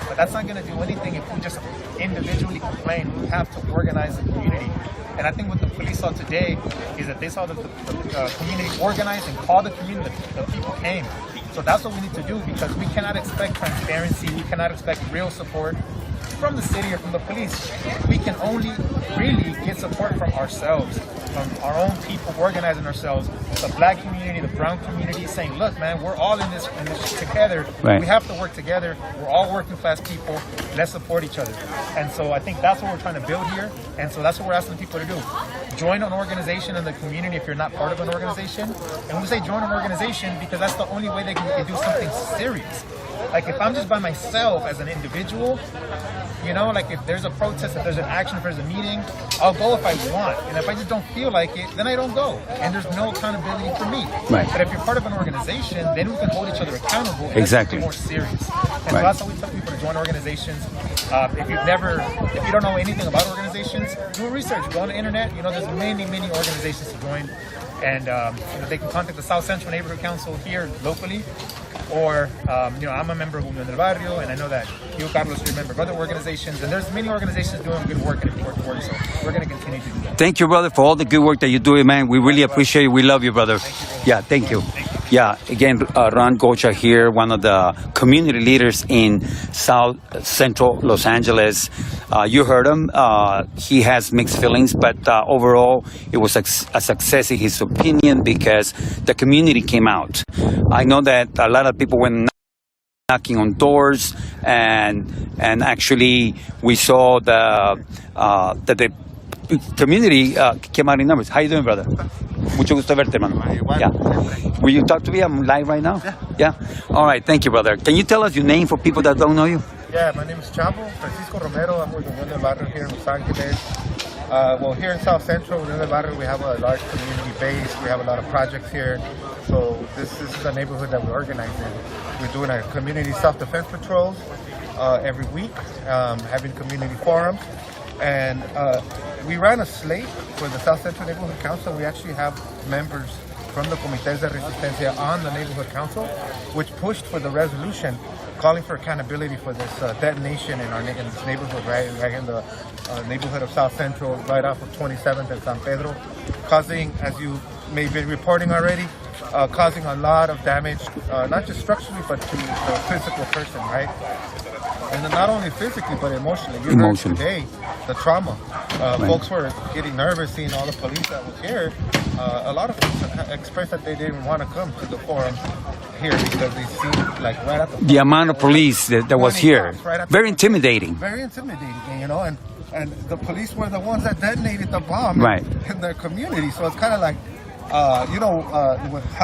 but that's not going to do anything if we just individually complain. We have to organize the community. And I think what the police saw today is that they saw that the community organized and called the community, the people came. So that's what we need to do, because we cannot expect transparency, we cannot expect real support from the city or from the police. We can only really get support from ourselves, from our own people organizing ourselves, the black community, the brown community, saying, look, man, we're all in this together. Right. We have to work together. We're all working class people. Let's support each other. And so I think that's what we're trying to build here. And so that's what we're asking people to do. Join an organization in the community if you're not part of an organization. And we say join an organization because that's the only way they can do something serious. Like if I'm just by myself as an individual, like if there's a protest, if there's an action, if there's a meeting, I'll go if I want. And if I just don't feel like it, then I don't go. And there's no accountability for me. Right. But if you're part of an organization, then we can hold each other accountable. And Exactly. More serious. And so Right. that's how we tell people to join organizations. If you don't know anything about organizations, do research. Go on the internet. There's many organizations to join. And they can contact the South Central Neighborhood Council here locally. Or, I'm a member of Unión del Barrio, and I know that you, Carlos, you're a member of other organizations, and there's many organizations doing good work and important work, so we're going to continue to do that. Thank you, brother, for all the good work that you're doing, man. We really appreciate it. We love you, brother. Yeah, thank you. Yeah, again, Ron Gocha here, one of the community leaders in South Central Los Angeles. You heard him. He has mixed feelings, but overall, it was a success in his opinion because the community came out. I know that a lot of people went knocking on doors, and actually we saw that the community came out in numbers. How you doing, brother? Mucho gusto verte, hermano. Yeah. Will you talk to me? I'm live right now. Yeah. All right. Thank you, brother. Can you tell us your name for people that don't know you? Yeah, my name is Chavo Francisco Romero. I'm with Unión del Barrio here in Los Angeles. Well, here in South Central, Unión del Barrio, we have a large community base. We have a lot of projects here. So this is a neighborhood that we're organizing. We're doing our community self-defense patrols every week, having community forums. And we ran a slate for the South Central Neighborhood Council. We actually have members from the Comités de Resistencia on the neighborhood council, which pushed for the resolution calling for accountability for this detonation in this neighborhood, right in the neighborhood of South Central, right off of 27th and San Pedro, causing, as you may be reporting already, causing a lot of damage, not just structurally, but to the physical person, right? And then not only physically, but emotionally. You heard today the trauma. Folks were getting nervous seeing all the police that was here. A lot of folks expressed that they didn't want to come to the forum here because they seemed like right at the amount of police that was here. Very intimidating. Very intimidating, and the police were the ones that detonated the bomb in their community. So it's kind of like, how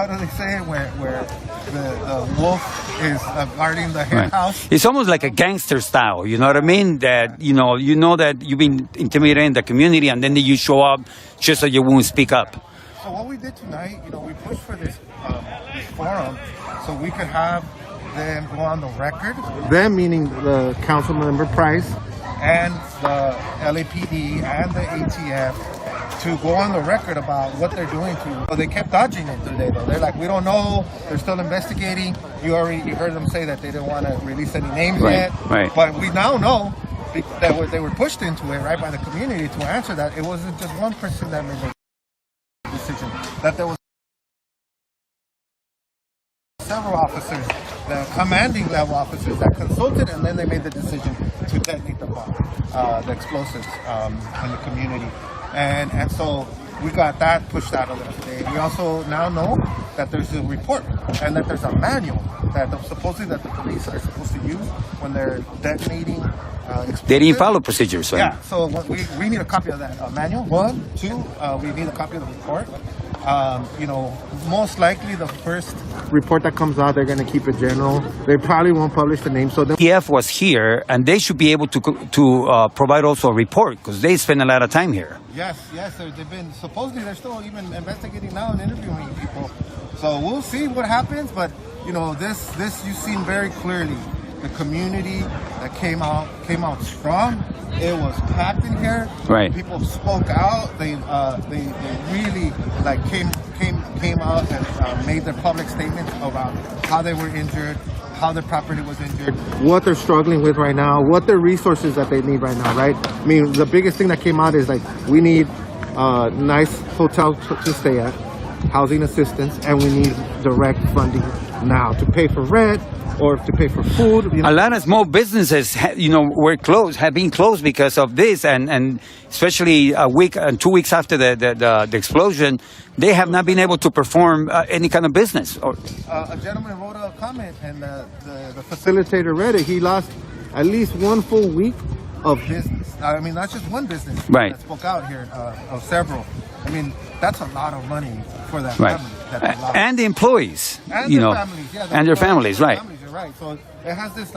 do they say it, where the wolf is guarding the hen house? It's almost like a gangster style, you know what I mean? That, you know that you've been intimidating the community and then you show up just so you won't speak up. So what we did tonight, we pushed for this forum so we could have them go on the record. Them meaning the council member Price and the LAPD and the ATF to go on the record about what they're doing to. Well, they kept dodging it today, though. They're like, we don't know. They're still investigating. You heard them say that they didn't want to release any names yet. Right. But we now know that they were pushed into it, right, by the community to answer that. It wasn't just one person that made the decision. That there was several officers, the commanding level officers that consulted, and then they made the decision to detonate the bomb, the explosives in the community. And so we got that pushed out of them today. We also now know that there's a report and that there's a manual that supposedly that the police are supposed to use when they're detonating explosives. They didn't follow procedures, right? Yeah, so we need a copy of that manual. 1, 2, we need a copy of the report. Most likely the first report that comes out, they're going to keep it general. They probably won't publish the name. So TF was here, and they should be able to provide also a report because they spend a lot of time here. Yes, they've been, supposedly they're still even investigating now and interviewing people. So we'll see what happens, but this you've seen very clearly. The community that came out strong. It was packed in here. Right. People spoke out. They really came out and made their public statements about how they were injured, how their property was injured, what they're struggling with right now, what their resources that they need right now. Right. I mean, the biggest thing that came out is we need nice hotels to stay at, housing assistance, and we need direct funding now to pay for rent or to pay for food. A lot of small businesses, were closed, have been closed because of this, and especially a week and 2 weeks after the explosion, they have not been able to perform any kind of business. A gentleman wrote a comment, and the facilitator read it. He lost at least 1 full week of business. I mean, not just one business that spoke out here, of several. I mean, that's a lot of money for that family. And the employees, and their families, and their families, right. Right, so it has this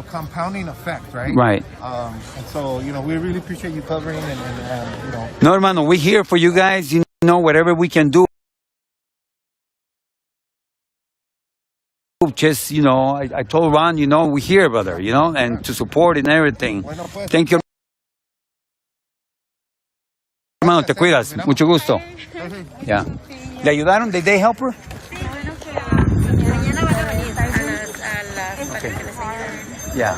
compounding effect, right? Right. And so, we really appreciate you covering and No, hermano, we're here for you guys, whatever we can do. Just, I told Ron, we're here, brother, and to support and everything. Thank you. Hermano, te cuidas. Mucho gusto. Yeah. ¿Le ayudaron? Did they help her? Yeah.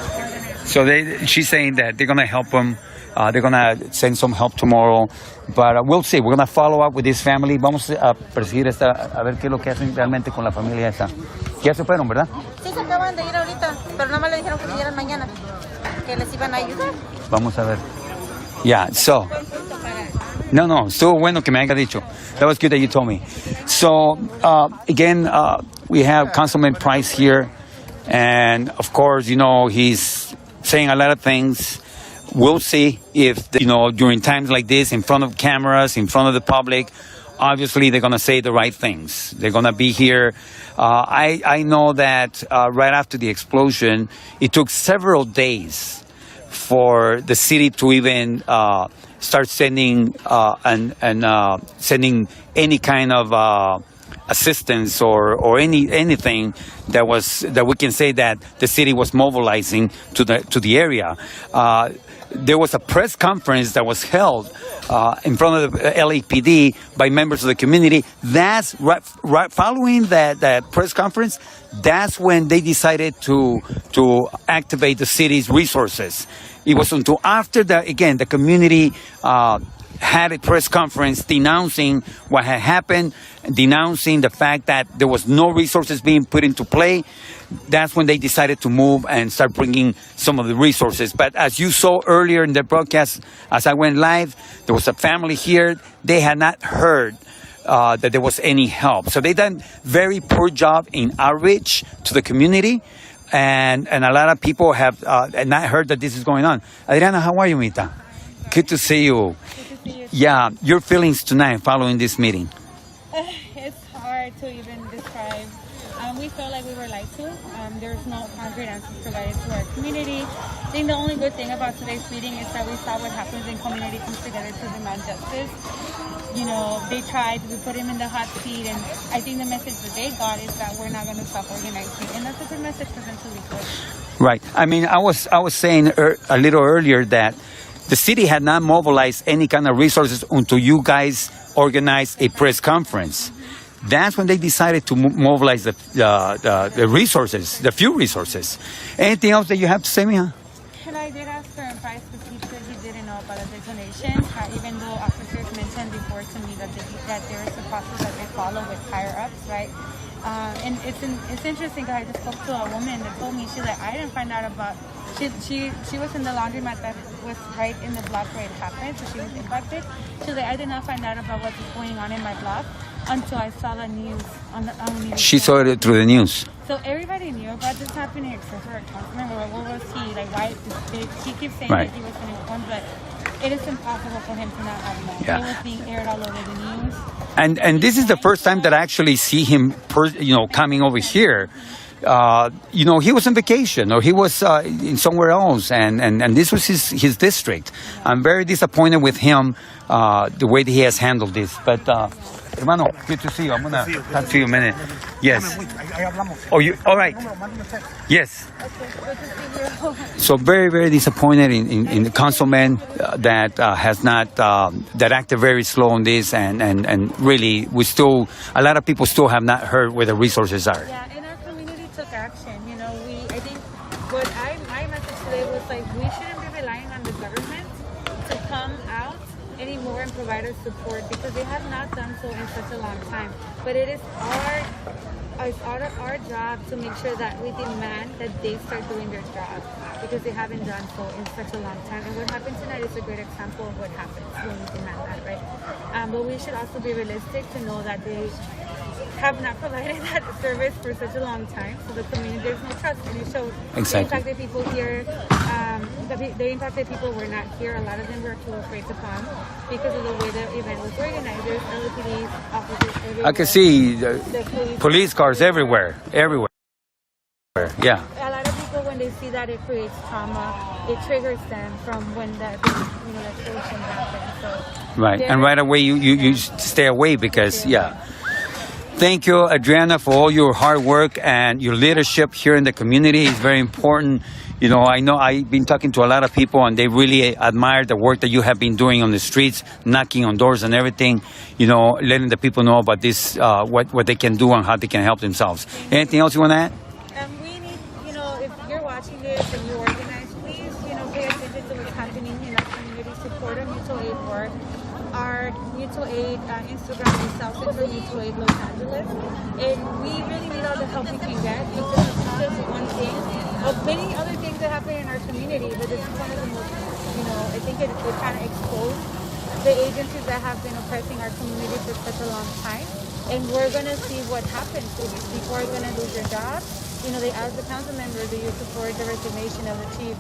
So she's saying that they're going to help them. They're going to send some help tomorrow. But we'll see. We're going to follow up with this family. Vamos a perseguir a ver qué es lo que hacen realmente con la familia esta. Ya se fueron, ¿verdad? Sí, se acaban de ir ahorita, pero nada más le dijeron que vinieran mañana, que les iban a ayudar. Vamos a ver. Yeah, so. No, estuvo bueno que me haya dicho. That was good that you told me. So, again, we have Councilman Price here. And, of course, he's saying a lot of things. We'll see if, during times like this, in front of cameras, in front of the public, obviously they're going to say the right things. They're going to be here. I know that right after the explosion, it took several days for the city to even start sending sending any kind of assistance or anything that we can say that the city was mobilizing to the area. There was a press conference that was held in front of the LAPD by members of the community. That's right following that press conference. That's when they decided to activate the city's resources. It was until after that, again, the community had a press conference denouncing what had happened, denouncing the fact that there was no resources being put into play. That's when they decided to move and start bringing some of the resources. But as you saw earlier in the broadcast, as I went live, there was a family here. They had not heard that there was any help. So they done very poor job in outreach to the community. And a lot of people have not heard that this is going on. Adriana, how are you, Mita? Good to see you. Yeah, your feelings tonight following this meeting? It's hard to even describe. We felt like we were lied to. There's no concrete answers provided to our community. I think the only good thing about today's meeting is that we saw what happens when community comes together to demand justice. You know, they tried, we put him in the hot seat, and I think the message that they got is that we're not going to stop organizing, and that's a good message for them to leave with. Right. I mean, I was saying a little earlier that the city had not mobilized any kind of resources until you guys organized a press conference. That's when they decided to mobilize the resources, the few resources. Anything else that you have to say, Mija? And I did ask for advice because he said he didn't know about the donation, even though officers mentioned before to me that there is a process that they follow with higher ups, right? And it's interesting because I just spoke to a woman that told me, she's like, I didn't find out about, she was in the laundromat that was right in the block where it happened, so she was impacted. She's like, I did not find out about what's going on in my block until I saw the news on the news. She saw it through the news. So everybody knew about this happening except for our councilman. What was he? Like, why? He keeps saying Right. that he was informed, but it is impossible for him to not have known. Yeah. It was being aired all over the news. And this is the first time that I actually see him, coming over here. He was on vacation or he was in somewhere else, and this was his district. I'm very disappointed with him, the way that he has handled this. But, hermano, good to see you. I'm going to talk to you a minute. Yes. Oh, you? All right. Yes. So very, very disappointed in the councilman that has not, that acted very slow on this, and really, a lot of people still have not heard where the resources are. Yeah, and our community took action. I think my message today was like, we shouldn't be relying on the government to come out anymore and provide us support because they have not done so in such a long time. But it is our job to make sure that we demand that they start doing their job because they haven't done so in such a long time. And what happened tonight is a great example of what happens when we demand that, right? But we should also be realistic to know that they have not provided that service for such a long time, so the community, there's no trust, and it showed. Exactly. The impacted people here, the impacted people were not here. A lot of them were too afraid to come because of the way the event was organized. There's LAPD officers everywhere. I can see the police cars everywhere. Yeah. A lot of people, when they see that, it creates trauma. It triggers them from when the explosion happened. So Right, and right away you stay away because, yeah. Thank you, Adriana, for all your hard work and your leadership here in the community. It's very important. I know I've been talking to a lot of people, and they really admire the work that you have been doing on the streets, knocking on doors and everything, letting the people know about this, what they can do and how they can help themselves. Anything else you want to add? We need, if you're watching this and you organize, please, pay attention to what's happening in our community. Support our mutual aid work. Our mutual aid Instagram is South Central Mutual Aid Los Angeles, and we really need all the help we can get because it's just one thing of many other things that happen in our community, but this is one of the most, I think it kind of exposed the agencies that have been oppressing our community for such a long time, and we're going to see what happens. People are going to lose their jobs. They asked the council member, do you support the resignation of the chief?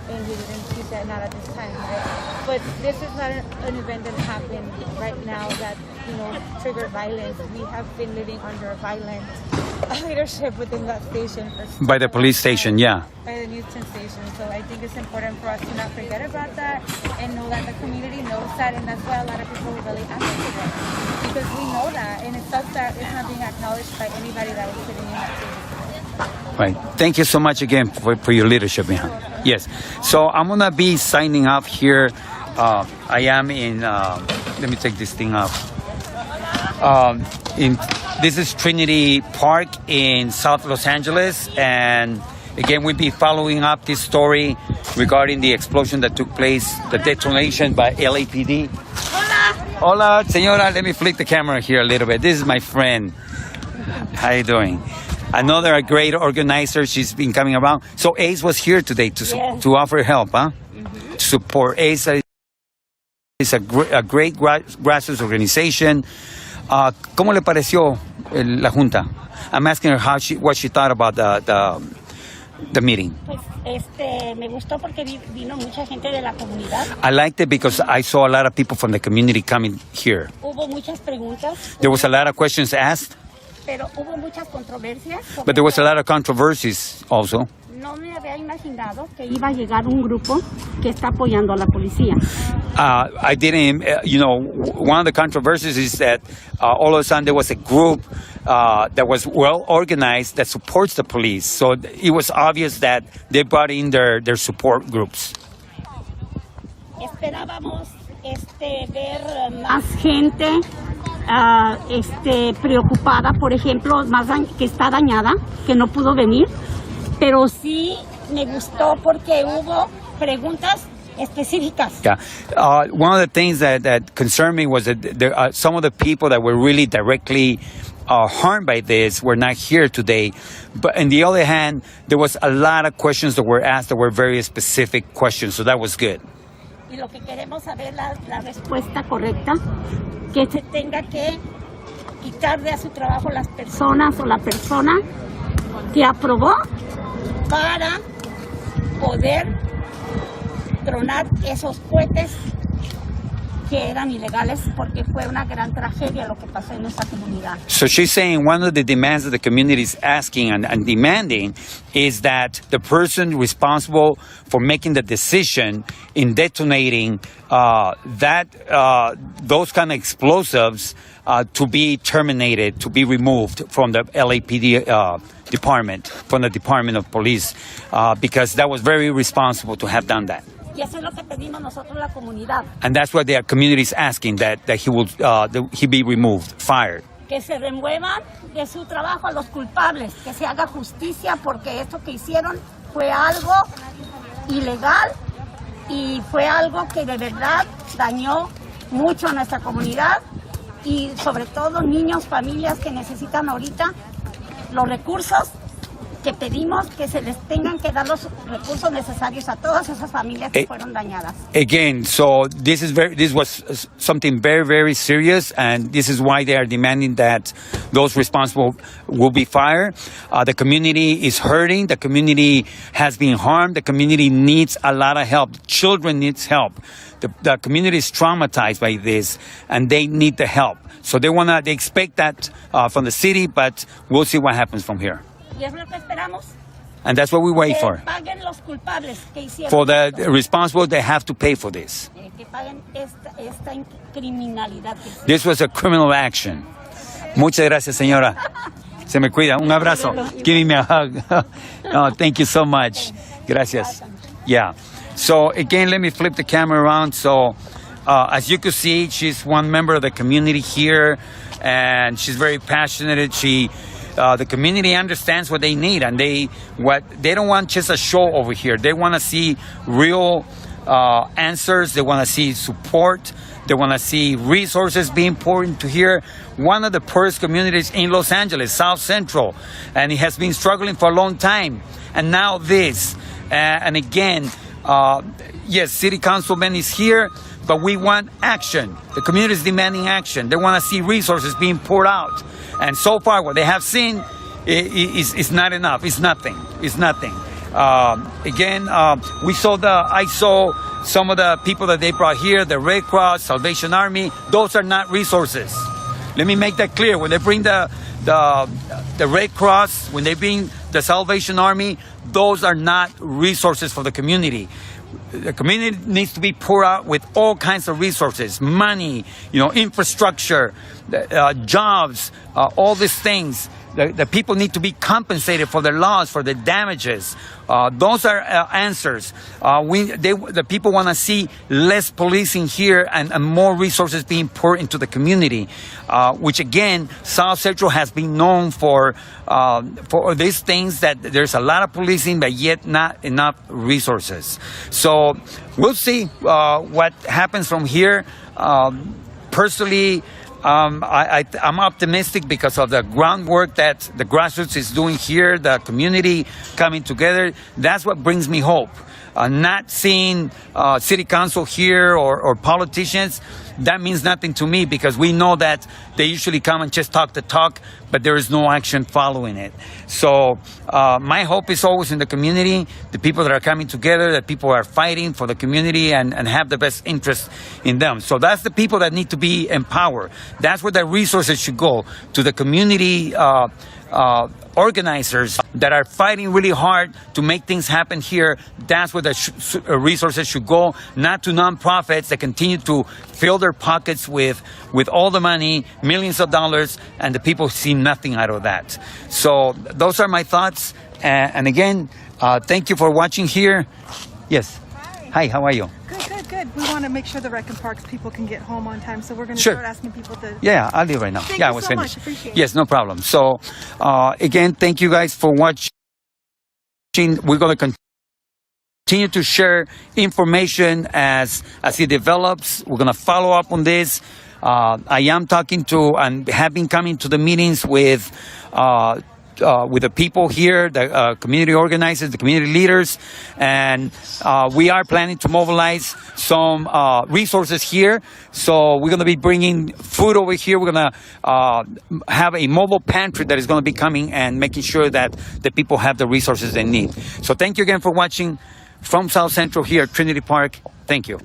And he said not at this time, right? But this is not an event that happened right now that, triggered violence. We have been living under a violent leadership within that station. By the police station, yeah. By the Newton station. So I think it's important for us to not forget about that and know that the community knows that, and that's why a lot of people really advocate it. Because we know that, and it sucks that it's not being acknowledged by anybody that was sitting in that table. Right. Thank you so much again for your leadership, Miha. Yes. So I'm going to be signing off here. I am in, let me take this thing off. This is Trinity Park in South Los Angeles. And again, we'll be following up this story regarding the explosion that took place, the detonation by LAPD. Hola, señora. Let me flick the camera here a little bit. This is my friend. How you doing? Another great organizer. She's been coming around. So ACE was here today to offer help, huh? Mm-hmm. To support ACE. It's a great grassroots organization. ¿Cómo le pareció la junta? I'm asking her what she thought about the meeting. Pues me gustó porque vino mucha gente de la comunidad. I liked it because I saw a lot of people from the community coming here. Hubo muchas preguntas. There was a lot of questions asked. Pero hubo muchas controversias. But there was a lot of controversies also. No me había imaginado que iba a llegar un grupo que está apoyando a la policía. I didn't, one of the controversies is that all of a sudden there was a group that was well organized that supports the police. So it was obvious that they brought in their support groups. Esperábamos ver más gente preocupada, por ejemplo, más que está dañada, que no pudo venir. Pero sí me gustó porque hubo preguntas específicas. Yeah. One of the things that concerned me was that there are some of the people that were really directly harmed by this were not here today. But on the other hand, there was a lot of questions that were asked that were very specific questions, so that was good. Y lo que queremos saber la respuesta correcta, que se tenga que quitar de a su trabajo las personas o la persona que aprobó para poder tronar esos cohetes que eran ilegales, porque fue una gran tragedia lo que pasó en nuestra comunidad. So she's saying one of the demands that the community is asking and demanding is that the person responsible for making the decision in detonating those kind of explosives to be terminated, to be removed from the LAPD department, from the Department of Police, because that was very responsible to have done that. Y eso es lo que pedimos nosotros la comunidad. And that's what the community is asking, that he be removed, fired. Que se remuevan de su trabajo a los culpables, que se haga justicia, porque esto que hicieron fue algo ilegal y fue algo que de verdad dañó mucho a nuestra comunidad y sobre todo niños, familias que necesitan ahorita los recursos que pedimos, que se les tengan que dar los recursos necesarios a todas esas familias que fueron dañadas. Again, so this was something very, very serious, and this is why they are demanding that those responsible will be fired. The community is hurting. The community has been harmed. The community needs a lot of help. Children needs help. The community is traumatized by this, and they need the help. So they expect that from the city, but we'll see what happens from here. Y es lo que esperamos. And that's what we wait for. Que paguen los culpables que hicieron. For the responsible, they have to pay for this. Que paguen esta criminalidad. This was a criminal action. Muchas gracias, señora. Se me cuida. Un abrazo. Give me a hug. Oh, thank you so much. Gracias. Yeah. So again, let me flip the camera around. So as you can see, she's one member of the community here, and she's very passionate. The community understands what they need, and they don't want just a show over here. They want to see real answers. They want to see support. They want to see resources being poured into here. One of the poorest communities in Los Angeles, South Central, and it has been struggling for a long time. And now this, and again, yes, city councilman is here, but we want action. The community is demanding action. They want to see resources being poured out. And so far, what they have seen is not enough. It's nothing. It's nothing. Again, I saw some of the people that they brought here, the Red Cross, Salvation Army. Those are not resources. Let me make that clear. When they bring the Red Cross, when they bring the Salvation Army, those are not resources for the community. The community needs to be poured out with all kinds of resources, money, infrastructure, jobs, all these things. The people need to be compensated for their loss, for their damages. Those are answers. The people want to see less policing here and more resources being poured into the community, which again, South Central has been known for these things, that there's a lot of policing, but yet not enough resources. So we'll see what happens from here. Personally, I'm optimistic because of the groundwork that the grassroots is doing here, the community coming together. That's what brings me hope. Not seeing city council here or politicians, that means nothing to me, because we know that they usually come and just talk the talk, but there is no action following it. So my hope is always in the community, the people that are coming together, the people are fighting for the community and have the best interest in them. So that's the people that need to be empowered. That's where the resources should go, to the community organizers that are fighting really hard to make things happen here. That's where the resources should go, not to nonprofits that continue to fill their pockets with all the money, millions of dollars, and the people see nothing out of that. So those are my thoughts. And again, thank you for watching here. Yes. Hi, how are you? Good. We want to make sure the Rec and Parks people can get home on time, so we're going to Sure. start asking people to... Yeah, I'll leave right now. Thank yeah, you I was so finished. much. Appreciate it. Yes, no problem. So, again, thank you guys for watching. We're going to continue to share information as it develops. We're going to follow up on this. I am talking to and have been coming to the meetings with the people here, the community organizers, the community leaders, and we are planning to mobilize some resources here. So we're going to be bringing food over here. We're going to have a mobile pantry that is going to be coming and making sure that the people have the resources they need. So thank you again for watching from South Central here at Trinity Park. Thank you.